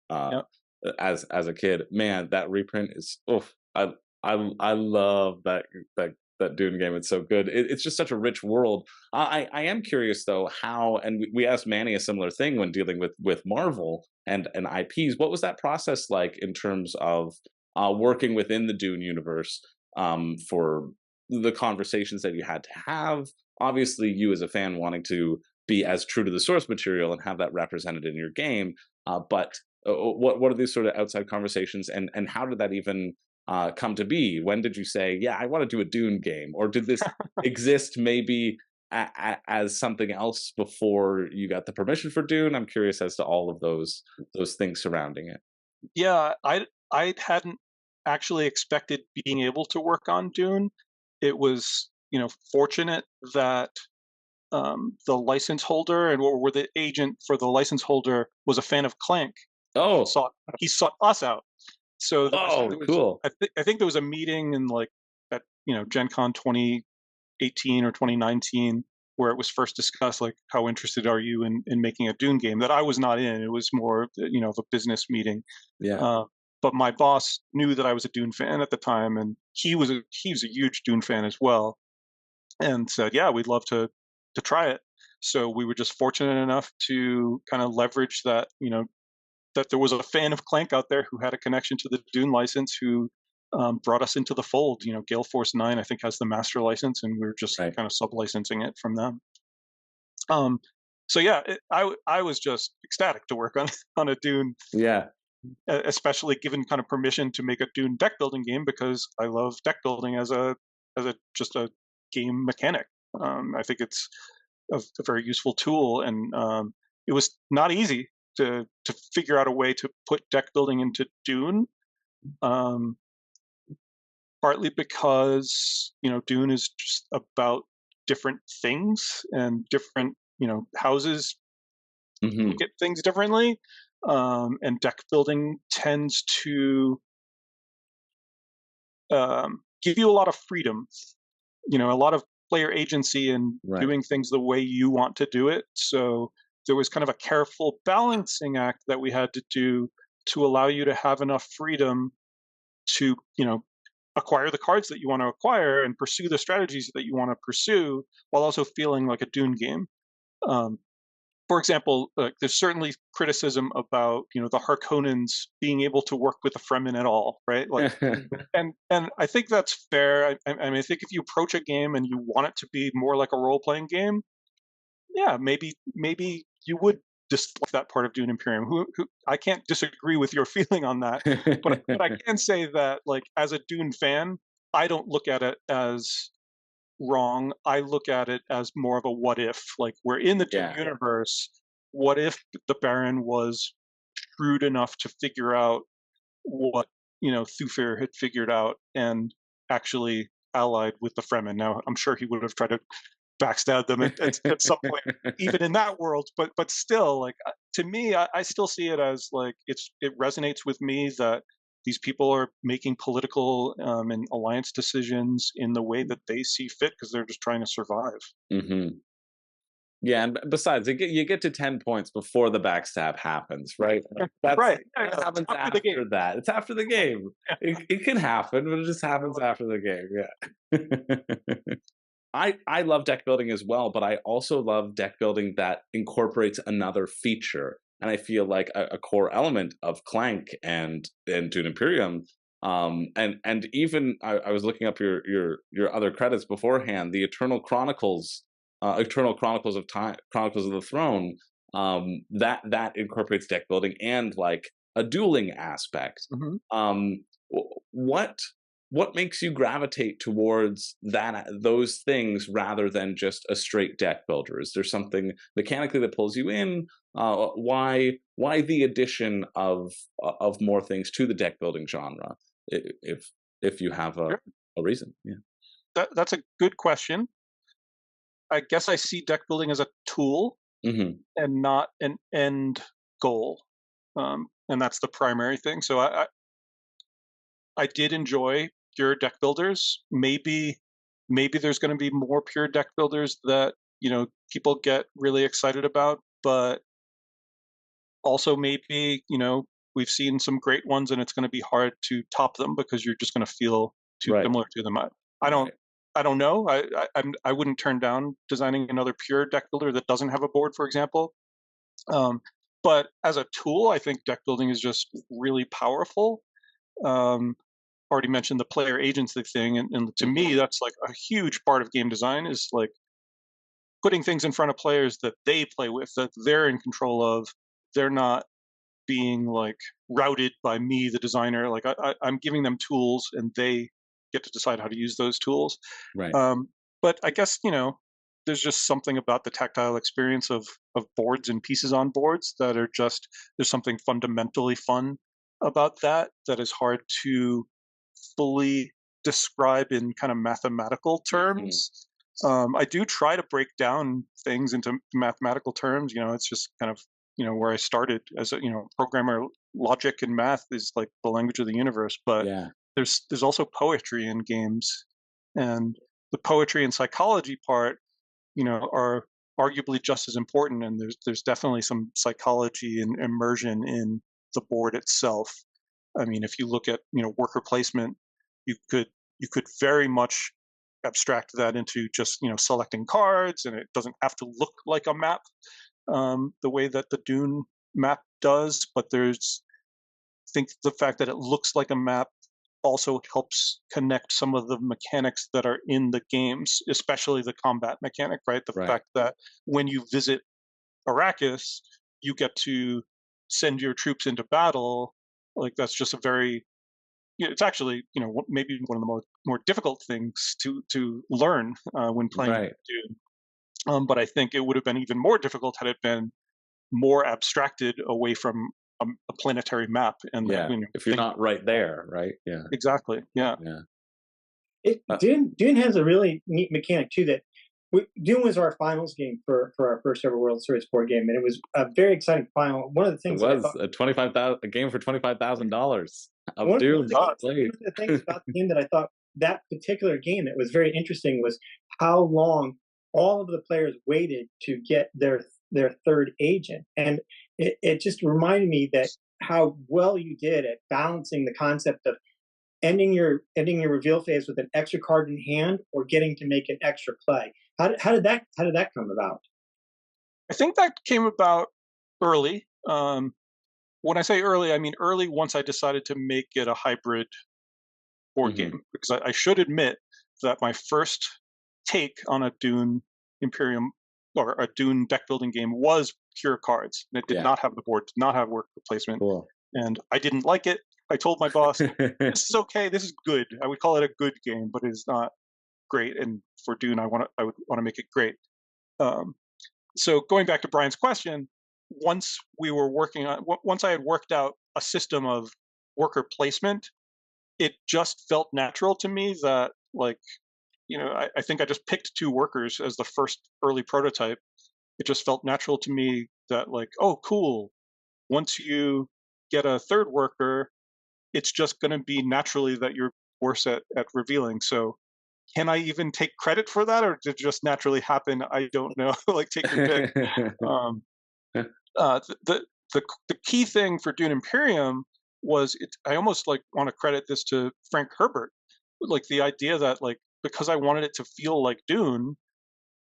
Speaker 1: as a kid. Man, that reprint is, I love that Dune game. It's so good. It's just such a rich world. I am curious though how, and we asked Manny a similar thing when dealing with Marvel and IPs. What was that process like in terms of working within the Dune universe, for the conversations that you had to have? Obviously, you as a fan wanting to be as true to the source material and have that represented in your game. But what are these sort of outside conversations, and how did that even come to be? When did you say, yeah, I want to do a Dune game? Or did this exist maybe as something else before you got the permission for Dune? I'm curious as to all of those things surrounding it.
Speaker 3: Yeah, I hadn't actually expected being able to work on Dune. It was, fortunate that the license holder or the agent for the license holder was a fan of Clank.
Speaker 1: Oh,
Speaker 3: He sought us out. So
Speaker 1: Oh, cool.
Speaker 3: I think there was a meeting in like at Gen Con 2018 or 2019 where it was first discussed, like how interested are you in making a Dune game, that I was not in. It was more of a business meeting.
Speaker 1: Yeah.
Speaker 3: But my boss knew that I was a Dune fan at the time, and he was a huge Dune fan as well, and said, "Yeah, we'd love to try it." So we were just fortunate enough to kind of leverage that, that there was a fan of Clank out there who had a connection to the Dune license, who brought us into the fold. Gale Force 9, I think, has the master license, and we are just
Speaker 1: Right.
Speaker 3: kind of sub-licensing it from them. So yeah, I was just ecstatic to work on a Dune.
Speaker 1: Yeah.
Speaker 3: Especially given kind of permission to make a Dune deck building game, because I love deck building as a just a game mechanic. I think it's a very useful tool, and it was not easy to figure out a way to put deck building into Dune. Partly because Dune is just about different things, and different houses look at things differently, and deck building tends to give you a lot of freedom, a lot of player agency in doing things the way you want to do it. So there was kind of a careful balancing act that we had to do to allow you to have enough freedom to acquire the cards that you want to acquire and pursue the strategies that you want to pursue, while also feeling like a Dune game. For example, there's certainly criticism about the Harkonnens being able to work with the Fremen at all, right? Like, and I think that's fair. I mean, I think if you approach a game and you want it to be more like a role-playing game, yeah, maybe you would dislike that part of Dune Imperium. Who I can't disagree with your feeling on that, but I can say that, like, as a Dune fan, I don't look at it as wrong. I look at it as more of a what if. Like, we're in the Dune universe. What if the Baron was shrewd enough to figure out what Thufir had figured out, and actually allied with the Fremen? Now, I'm sure he would have tried to backstab them at some point, even in that world. But still, like, to me, I still see it as, like, it resonates with me that these people are making political and alliance decisions in the way that they see fit, because they're just trying to survive.
Speaker 1: Yeah, and besides, you get to 10 points before the backstab happens, right? That's
Speaker 3: right.
Speaker 1: That happens after that. It's after the game. It can happen, but it just happens after the game. Yeah. I love deck building as well, but I also love deck building that incorporates another feature. And I feel like a core element of Clank and Dune Imperium, and even I was looking up your other credits beforehand, the Eternal Chronicles of Time, Chronicles of the Throne, that incorporates deck building and, like, a dueling aspect. What makes you gravitate towards those things rather than just a straight deck builder? Is there something mechanically that pulls you in? Why the addition of more things to the deck building genre? If you have a reason, yeah.
Speaker 3: That's a good question. I guess I see deck building as a tool and not an end goal, and that's the primary thing. So I did enjoy pure deck builders. Maybe there's going to be more pure deck builders that people get really excited about, but also maybe we've seen some great ones, and it's going to be hard to top them because you're just going to feel too similar to them. I don't know. I wouldn't turn down designing another pure deck builder that doesn't have a board, for example. But as a tool, I think deck building is just really powerful. Already mentioned the player agency thing, and to me, that's like a huge part of game design, is like putting things in front of players that they play with, that they're in control of. They're not being, like, routed by me, the designer. Like, I'm giving them tools, and they get to decide how to use those tools.
Speaker 1: Right.
Speaker 3: But I guess there's just something about the tactile experience of boards and pieces on boards that are just, there's something fundamentally fun about that is hard to fully describe in kind of mathematical terms. I do try to break down things into mathematical terms. It's just kind of where I started as a programmer logic and math is like the language of the universe, but
Speaker 1: Yeah.
Speaker 3: there's also poetry in games, and the poetry and psychology part, are arguably just as important. And there's definitely some psychology and immersion in the board itself. I mean, if you look at worker placement, you could very much abstract that into just selecting cards, and it doesn't have to look like a map the way that the Dune map does. But I think the fact that it looks like a map also helps connect some of the mechanics that are in the games, especially the combat mechanic, right? The
Speaker 1: Right.
Speaker 3: fact that when you visit Arrakis, you get to send your troops into battle. Like that's just a very, it's actually, maybe one of the more difficult things to learn when playing
Speaker 1: Right.
Speaker 3: Dune. But I think it would have been even more difficult had it been more abstracted away from a planetary map. And
Speaker 1: Yeah. If you're not right there, right? Yeah.
Speaker 3: Exactly. Yeah.
Speaker 1: Yeah.
Speaker 2: Dune has a really neat mechanic too. That Dune was our finals game for our first ever World Series board game, and it was a very exciting final. One of the things
Speaker 1: It was a game for $25,000 of Dune.
Speaker 2: One of the things about the game that I thought that particular game that was very interesting was how long all of the players waited to get their third agent, and it just reminded me that how well you did at balancing the concept of ending your reveal phase with an extra card in hand or getting to make an extra play. How did that come about?
Speaker 3: I think that came about early. When I say early, I mean early once I decided to make it a hybrid board game, because I should admit that my first take on a Dune Imperium or a Dune deck building game was pure cards, and it did not have the board, did not have worker placement, and I didn't like it. I told my boss, "This is okay. This is good. I would call it a good game, but it's not great. And for Dune, I would want to make it great." So going back to Brian's question, once I had worked out a system of worker placement, it just felt natural to me that, like, I think I just picked 2 workers as the first early prototype. It just felt natural to me that, like, oh, cool. Once you get a third worker, it's just going to be naturally that you're worse at revealing. So can I even take credit for that, or did it just naturally happen? I don't know. Like, take your pick. The key thing for Dune Imperium was I almost like want to credit this to Frank Herbert. Like the idea that, like, because I wanted it to feel like Dune,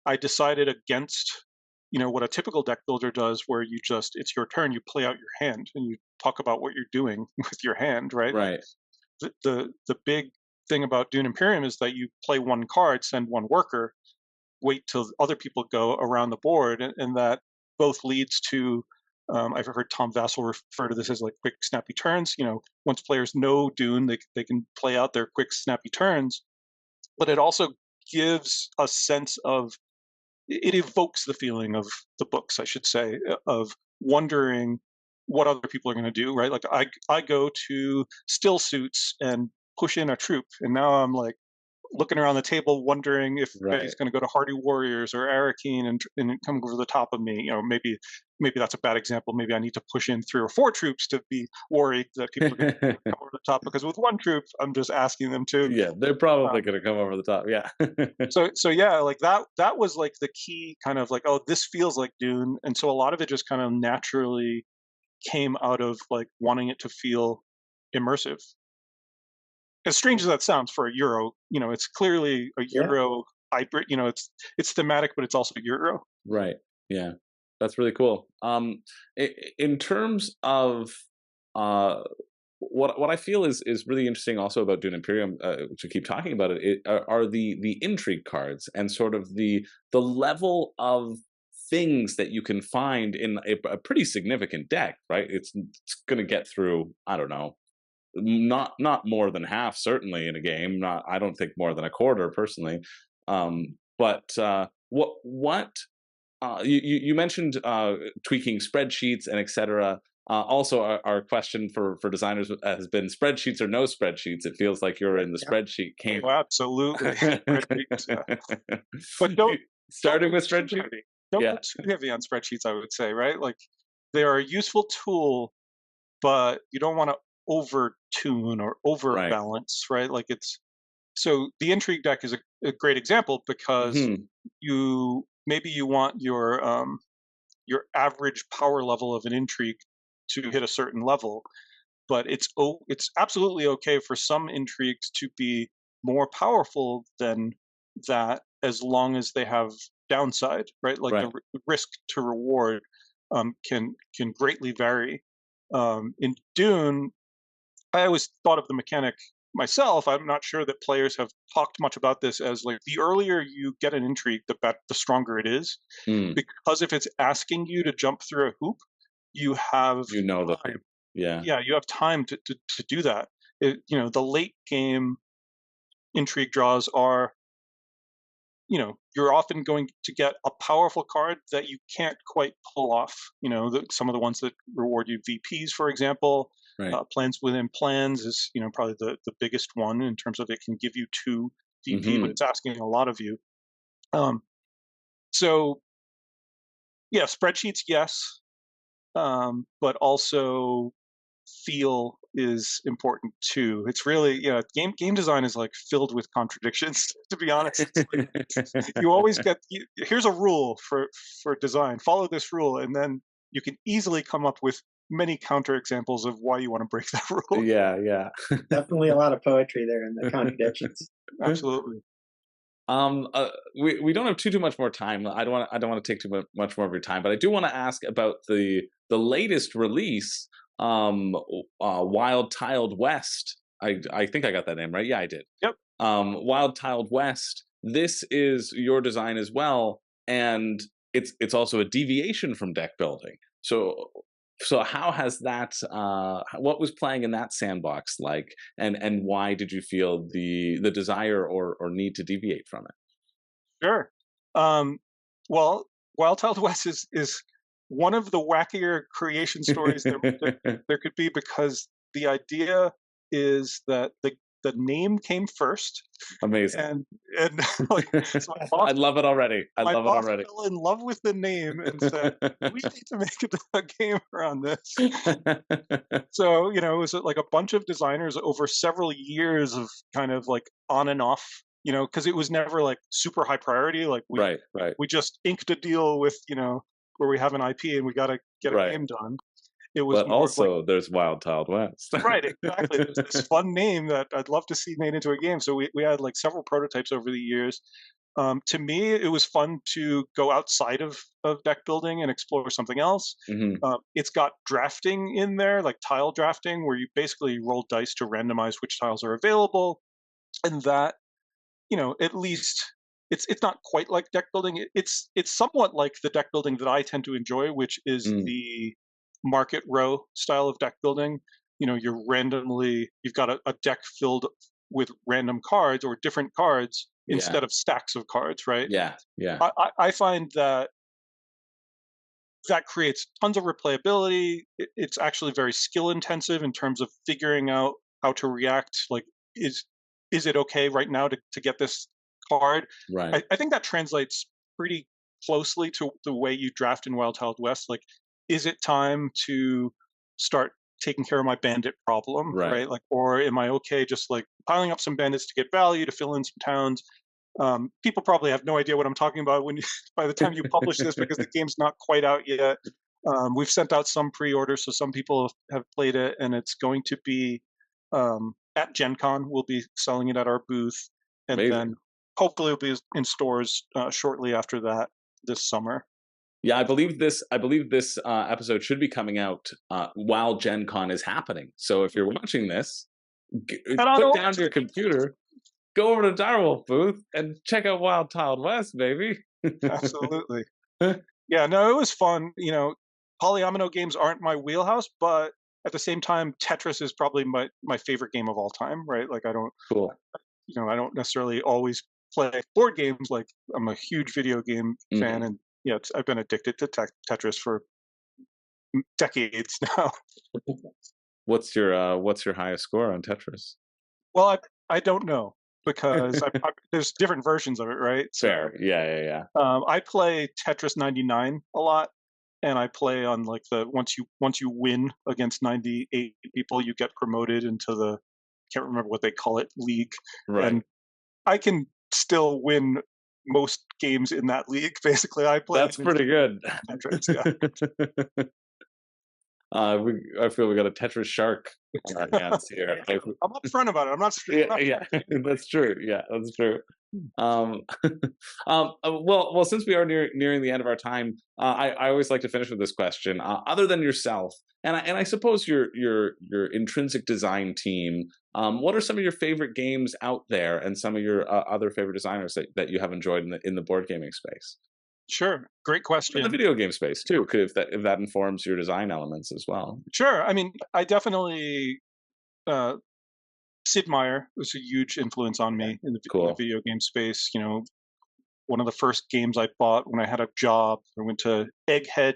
Speaker 3: I decided against what a typical deck builder does, where it's your turn, you play out your hand and you talk about what you're doing with your hand, right?
Speaker 1: Right.
Speaker 3: The big thing about Dune Imperium is that you play one card, send one worker, wait till other people go around the board, and that both leads to I've heard Tom Vassell refer to this as like quick snappy turns. Once players know Dune, they can play out their quick snappy turns, but it also gives a sense of, it evokes the feeling of the books, I should say, of wondering what other people are going to do, right? Like I go to still suits and push in a troop, and now I'm like looking around the table wondering if he's going to go to Hardy Warriors or Arakeen and come over the top of me. Maybe that's a bad example. Maybe I need to push in 3 or 4 troops to be worried that people are going to come over the top, because with one troop, I'm just asking them to.
Speaker 1: Yeah, they're probably going to come over the top. Yeah.
Speaker 3: So yeah, like that was like the key kind of like, oh, this feels like Dune. And so a lot of it just kind of naturally came out of like wanting it to feel immersive. As strange as that sounds for a Euro, it's clearly a Euro hybrid. It's thematic, but it's also Euro.
Speaker 1: Right. Yeah, that's really cool. In terms of what I feel is really interesting also about Dune Imperium, to keep talking about it, are the intrigue cards and sort of the level of things that you can find in a pretty significant deck. Right. It's going to get through, I don't know, not more than half, certainly, in a game. I don't think more than a quarter, personally. But what you mentioned tweaking spreadsheets and etc. Also, our question for designers has been spreadsheets or no spreadsheets. It feels like you're in the spreadsheet camp.
Speaker 3: Oh, absolutely. Spreadsheets, yeah. But
Speaker 1: starting with spreadsheets.
Speaker 3: Don't put too heavy on spreadsheets, I would say, right? Like, they are a useful tool but you don't want to over tune or
Speaker 1: Right.
Speaker 3: overbalance, right? Like so the intrigue deck is a great example because
Speaker 1: Hmm.
Speaker 3: maybe you want your average power level of an intrigue to hit a certain level, but it's absolutely okay for some intrigues to be more powerful than that, as long as they have downside, right? Like the
Speaker 1: Right.
Speaker 3: risk to reward can greatly vary. In Dune, I always thought of the mechanic myself. I'm not sure that players have talked much about this, as like the earlier you get an intrigue, the stronger it is,
Speaker 1: Mm.
Speaker 3: because if it's asking you to jump through a hoop, you have
Speaker 1: You know the
Speaker 3: time.
Speaker 1: thing. Yeah.
Speaker 3: Yeah, you have time to do that. The late game intrigue draws are, you're often going to get a powerful card that you can't quite pull off. Some of the ones that reward you VPs, for example,
Speaker 1: Right.
Speaker 3: plans within plans is, probably the biggest one in terms of it can give you 2 VP, but
Speaker 1: Hmm.
Speaker 3: it's asking a lot of you. Um, so yeah, spreadsheets, yes, but also feel is important too. It's really, game design is like filled with contradictions. To be honest, it's like you always here's a rule for design. Follow this rule, and then you can easily come up with many counterexamples of why you want to break that rule.
Speaker 1: Yeah, yeah.
Speaker 2: Definitely a lot of poetry there in the contradictions.
Speaker 3: Absolutely.
Speaker 1: We don't have too much more time. I don't want to take much more of your time, but I do want to ask about the latest release, Wild Tiled West. I think I got that name right. Yeah, I did.
Speaker 3: Yep.
Speaker 1: Wild Tiled West. This is your design as well, and it's also a deviation from deck building. So how has that? What was playing in that sandbox like, and why did you feel the desire or need to deviate from
Speaker 3: Sure. Um, well, Wild Child West is one of the wackier creation stories
Speaker 1: it?
Speaker 3: there could be, because the idea is that the name came first,
Speaker 1: Amazing.
Speaker 3: and like, so
Speaker 1: I love it already. I
Speaker 3: my
Speaker 1: love it
Speaker 3: boss
Speaker 1: already.
Speaker 3: fell in love with the name and said, "We need to make a game around this." So, it was like a bunch of designers over several years of kind of like on and off, because it was never like super high priority. Like
Speaker 1: Right, right,
Speaker 3: we just inked a deal with, where we have an IP and we got to get a
Speaker 1: right.
Speaker 3: game done. It was
Speaker 1: But
Speaker 3: more of like,
Speaker 1: also, there's Wild Tiled West.
Speaker 3: right, exactly. There's this fun name that I'd love to see made into a game. So we had like several prototypes over the years. To me, it was fun to go outside of deck building and explore something else.
Speaker 1: Hmm.
Speaker 3: It's got drafting in there, like tile drafting, where you basically roll dice to randomize which tiles are available, and that, at least it's not quite like deck building. It's somewhat like the deck building that I tend to enjoy, which is
Speaker 1: Mm.
Speaker 3: the market row style of deck building. You've got a deck filled with random cards or different cards
Speaker 1: Yeah,
Speaker 3: instead of stacks of cards, right?
Speaker 1: yeah, yeah.
Speaker 3: I find that creates tons of replayability. It's actually very skill intensive in terms of figuring out how to react. Like, is it okay right now to get this card?
Speaker 1: Right,
Speaker 3: I think that translates pretty closely to the way you draft in Wild Child West. Like, is it time to start taking care of my bandit problem,
Speaker 1: right.
Speaker 3: right? Like, or am I okay just like piling up some bandits to get value to fill in some towns? People probably have no idea what I'm talking about by the time you publish this, because the game's not quite out yet. We've sent out some pre-orders, so some people have played it, and it's going to be at Gen Con. We'll be selling it at our booth, and
Speaker 1: Amazing.
Speaker 3: then hopefully it'll be in stores shortly after that this summer.
Speaker 1: Yeah, I believe this episode should be coming out while Gen Con is happening. So if you're watching this,
Speaker 3: Head on
Speaker 1: put
Speaker 3: over
Speaker 1: down
Speaker 3: to
Speaker 1: your
Speaker 3: the
Speaker 1: computer, go over to Direwolf booth, and check out Wild Tiled West, baby.
Speaker 3: Absolutely. Yeah, no, it was fun. Polyomino games aren't my wheelhouse, but at the same time, Tetris is probably my favorite game of all time, right? Like,
Speaker 1: Cool.
Speaker 3: I don't necessarily always play board games. Like, I'm a huge video game fan,
Speaker 1: Mhm.
Speaker 3: and I've been addicted to Tetris for decades now.
Speaker 1: What's your highest score on Tetris?
Speaker 3: Well, I don't know, because there's different versions of it, right? So
Speaker 1: Fair. Yeah, yeah, yeah.
Speaker 3: I play Tetris 99 a lot. and I play on like the once you win against 98 people, you get promoted into the can't remember what they call it league,
Speaker 1: Right.
Speaker 3: and I can still win most games in that league. Basically, I play.
Speaker 1: That's pretty good.
Speaker 3: Yeah.
Speaker 1: I feel we got a Tetris shark on our hands here.
Speaker 3: I'm upfront about it. I'm not.
Speaker 1: Yeah, that's true. Yeah, that's true. Um, well, since we are nearing the end of our time, I always like to finish with this question. Other than yourself, and I suppose your intrinsic design team, what are some of your favorite games out there, and some of your other favorite designers that you have enjoyed in the board gaming space?
Speaker 3: Sure, great question.
Speaker 1: In the video game space too, if that informs your design elements as well.
Speaker 3: Sure, I mean, I definitely. Sid Meier was a huge influence on me in the video game space. You know, one of the first games I bought when I had a job, I went to Egghead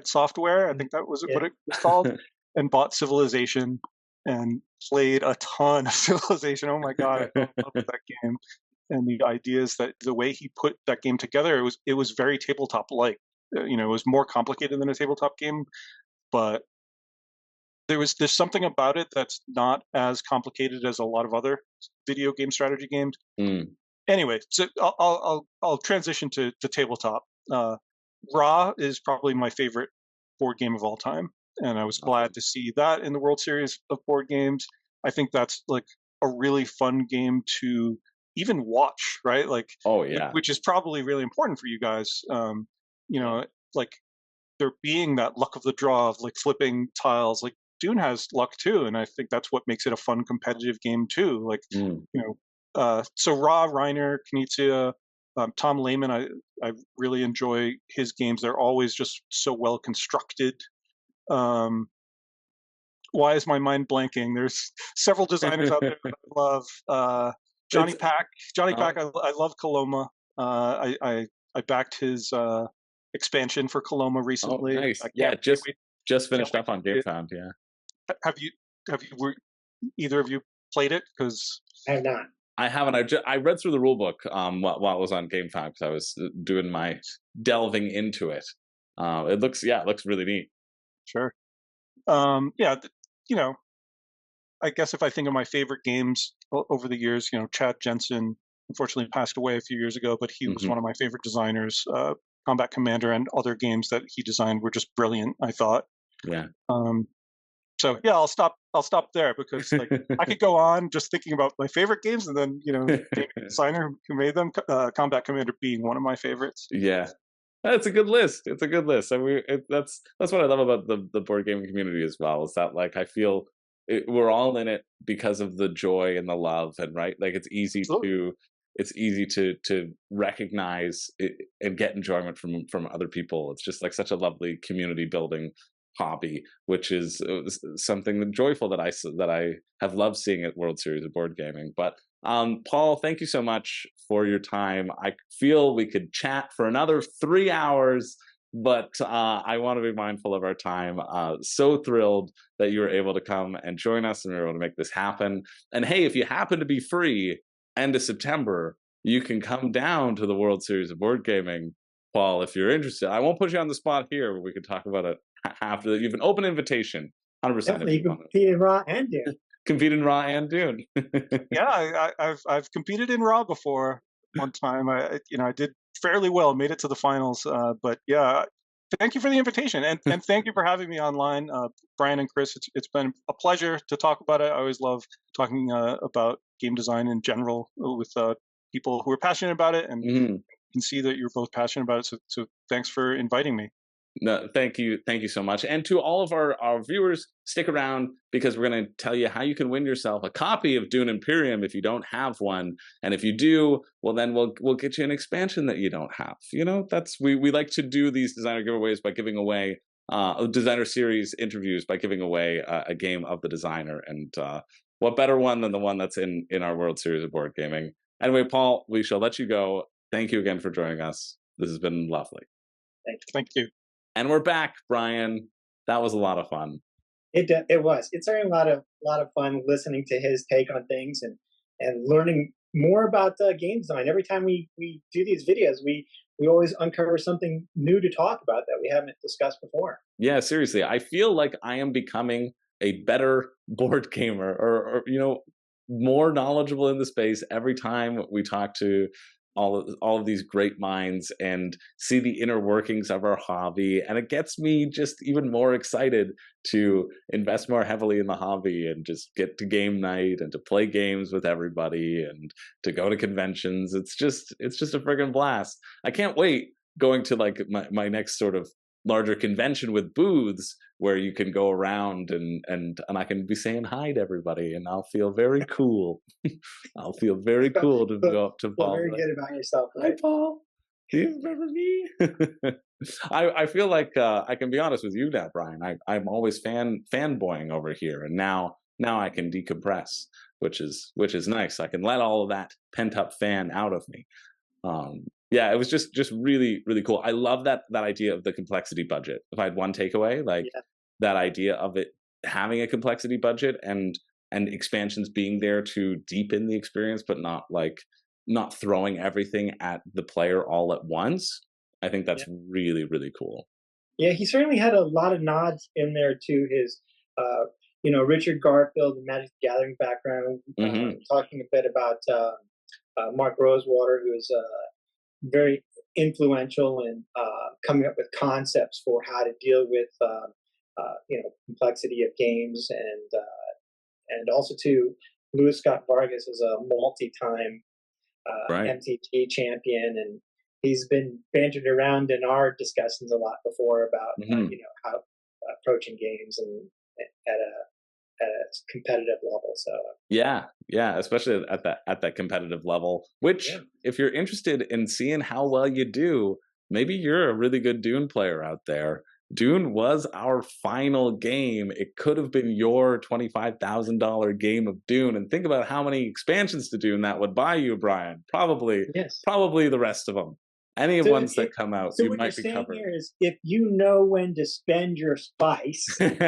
Speaker 3: Software, I think that was what it was called, and bought Civilization and played a ton of Civilization. Oh my god, I love that game. And the ideas that the way he put that game together, it was very tabletop like. You know, it was more complicated than a tabletop game, but there's something about it that's not as complicated as a lot of other video game strategy games. Anyway, so I'll transition to tabletop. Ra is probably my favorite board game of all time, and I was glad to see that in the World Series of board games. I think that's like a really fun game to even watch, right? Like, which is probably really important for you guys. You know, like there being that luck of the draw of like flipping tiles, like. Dune has luck too, and I think that's what makes it a fun competitive game too. Like, you know, so Ra, Reiner, Knizia, Tom Lehman, I really enjoy his games. They're always just so well constructed. Why is my mind blanking? There's several designers out there that I love. Johnny Pack, I love Coloma. I backed his expansion for Coloma recently.
Speaker 1: Oh, nice. Yeah, just finished up on GameFound. Yeah.
Speaker 3: Have you were either of you played it? Because
Speaker 2: I have not.
Speaker 1: I haven't. I read through the rule book while it was on GameFound because I was doing my delving into it. It looks really neat.
Speaker 3: Sure. Yeah, you know, I guess if I think of my favorite games over the years, you know, Chad Jensen unfortunately passed away a few years ago, but he was one of my favorite designers. Combat Commander and other games that he designed were just brilliant, I thought.
Speaker 1: Yeah.
Speaker 3: So yeah, I'll stop there because like I could go on just thinking about my favorite games and then, you know, the designer who made them, Combat Commander being one of my favorites.
Speaker 1: Yeah. That's a good list. It's a good list. I mean, that's what I love about the board gaming community as well, is that like I feel we're all in it because of the joy and the love, and right, like it's easy to recognize it and get enjoyment from other people. It's just like such a lovely community building hobby, which is something joyful that I have loved seeing at World Series of Board Gaming. But Paul, thank you so much for your time. I feel we could chat for another 3 hours, but I want to be mindful of our time. So thrilled that you were able to come and join us and we were able to make this happen. And hey, if you happen to be free end of September, you can come down to the World Series of Board Gaming, Paul, if you're interested. I won't put you on the spot here, but we can talk about it after that. You have an open invitation, 100%.
Speaker 2: Definitely, you can compete in Raw and Dune.
Speaker 1: Compete in Raw and Dune.
Speaker 3: Yeah, I've competed in Raw before. One time, I did fairly well, made it to the finals. But yeah, thank you for the invitation, and thank you for having me online, Brian and Chris. It's been a pleasure to talk about it. I always love talking about game design in general with people who are passionate about it, and can see that you're both passionate about it. So thanks for inviting me.
Speaker 1: No, thank you so much. And to all of our viewers, stick around because we're going to tell you how you can win yourself a copy of Dune Imperium if you don't have one. And if you do, well, then we'll get you an expansion that you don't have. You know, that's we like to do these designer giveaways by giving away designer series interviews by giving away a game of the designer. And what better one than the one that's in our World Series of Board Gaming? Anyway, Paul, we shall let you go. Thank you again for joining us. This has been lovely.
Speaker 3: Thank you.
Speaker 1: And we're back, Brian. That was a lot of fun.
Speaker 2: It was. It's certainly a lot of fun listening to his take on things and learning more about game design. Every time we do these videos, we always uncover something new to talk about that we haven't discussed before.
Speaker 1: Yeah, seriously, I feel like I am becoming a better board gamer, or more knowledgeable in the space every time we talk to all of these great minds and see the inner workings of our hobby. And it gets me just even more excited to invest more heavily in the hobby and just get to game night and to play games with everybody and to go to conventions. It's just a friggin' blast. I can't wait going to like my next sort of larger convention with booths where you can go around and I can be saying hi to everybody, and I'll feel very cool. I'll feel very cool to go up to Paul.
Speaker 2: Feel very good about yourself, right?
Speaker 1: Hi, Paul. Do you remember me? I feel like I can be honest with you now, Brian. I'm always fanboying over here, and now I can decompress, which is nice. I can let all of that pent up fan out of me. Yeah, it was just really, really cool. I love that idea of the complexity budget. If I had one takeaway, that idea of it having a complexity budget and expansions being there to deepen the experience, but not throwing everything at the player all at once. I think that's really, really cool.
Speaker 2: Yeah, he certainly had a lot of nods in there to his, Richard Garfield and Magic the Gathering background. Talking a bit about Mark Rosewater, who is very influential in coming up with concepts for how to deal with complexity of games, and also to Louis Scott Vargas is a multi-time MTG champion, and he's been bantered around in our discussions a lot before about how approaching games and at a competitive level. So
Speaker 1: yeah, especially at that competitive level, which if you're interested in seeing how well you do, maybe you're a really good Dune player out there. Dune was our final game. It could have been your $25,000 game of Dune, and think about how many expansions to Dune that would buy you, Brian. Probably the rest of them. Any of ones that come out, you might be covered. So what you're saying
Speaker 2: here is, if you know when to spend your spice and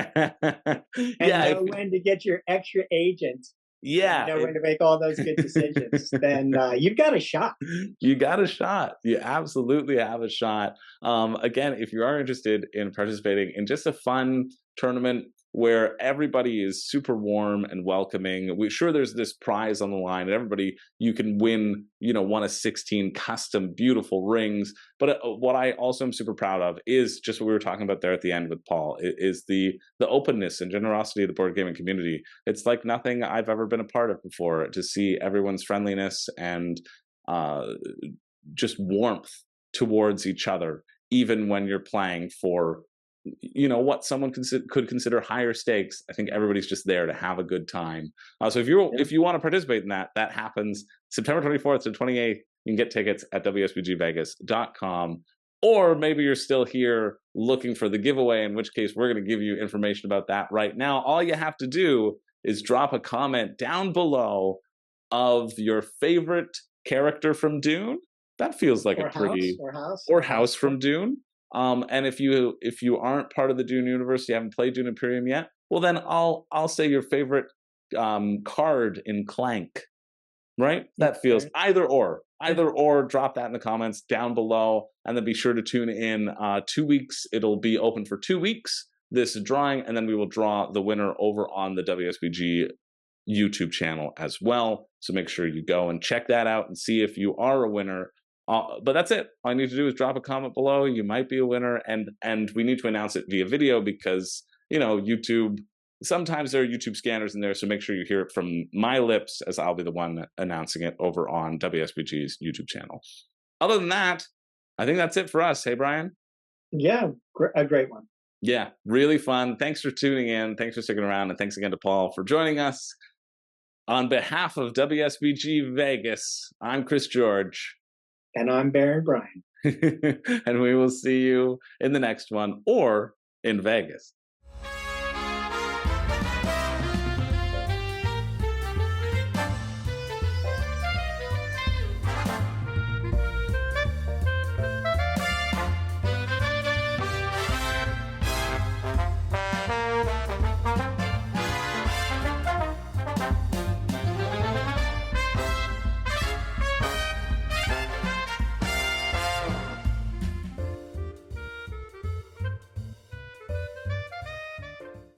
Speaker 2: know when to get your extra agent, know when to make all those good decisions, then you've got a shot.
Speaker 1: You got a shot. You absolutely have a shot. Again, if you are interested in participating in just a fun tournament where everybody is super warm and welcoming, there's this prize on the line, and everybody, you can win, one of 16 custom beautiful rings. But what I also am super proud of is just what we were talking about there at the end with Paul, is the openness and generosity of the board gaming community. It's like nothing I've ever been a part of before, to see everyone's friendliness and just warmth towards each other, even when you're playing for what someone could consider higher stakes. I think everybody's just there to have a good time. So if you want to participate in that happens September 24th to 28th. You can get tickets at WSBGVegas.com. Or maybe you're still here looking for the giveaway, in which case we're going to give you information about that right now. All you have to do is drop a comment down below of your favorite character from Dune. That feels like or house from Dune. And if you aren't part of the Dune universe, you haven't played Dune Imperium yet, well then I'll say your favorite card in Clank, right? That feels either or. Drop that in the comments down below, and then be sure to tune in 2 weeks. It'll be open for 2 weeks, this drawing, and then we will draw the winner over on the WSBG YouTube channel as well. So make sure you go and check that out and see if you are a winner. But that's it. All you need to do is drop a comment below. You might be a winner, and we need to announce it via video because YouTube, sometimes there are YouTube scanners in there. So make sure you hear it from my lips, as I'll be the one announcing it over on WSBG's YouTube channel. Other than that, I think that's it for us. Hey, Brian?
Speaker 2: Yeah, a great one.
Speaker 1: Yeah, really fun. Thanks for tuning in. Thanks for sticking around, and thanks again to Paul for joining us. On behalf of WSBG Vegas, I'm Chris George.
Speaker 2: And I'm Baron Brian.
Speaker 1: And we will see you in the next one, or in Vegas.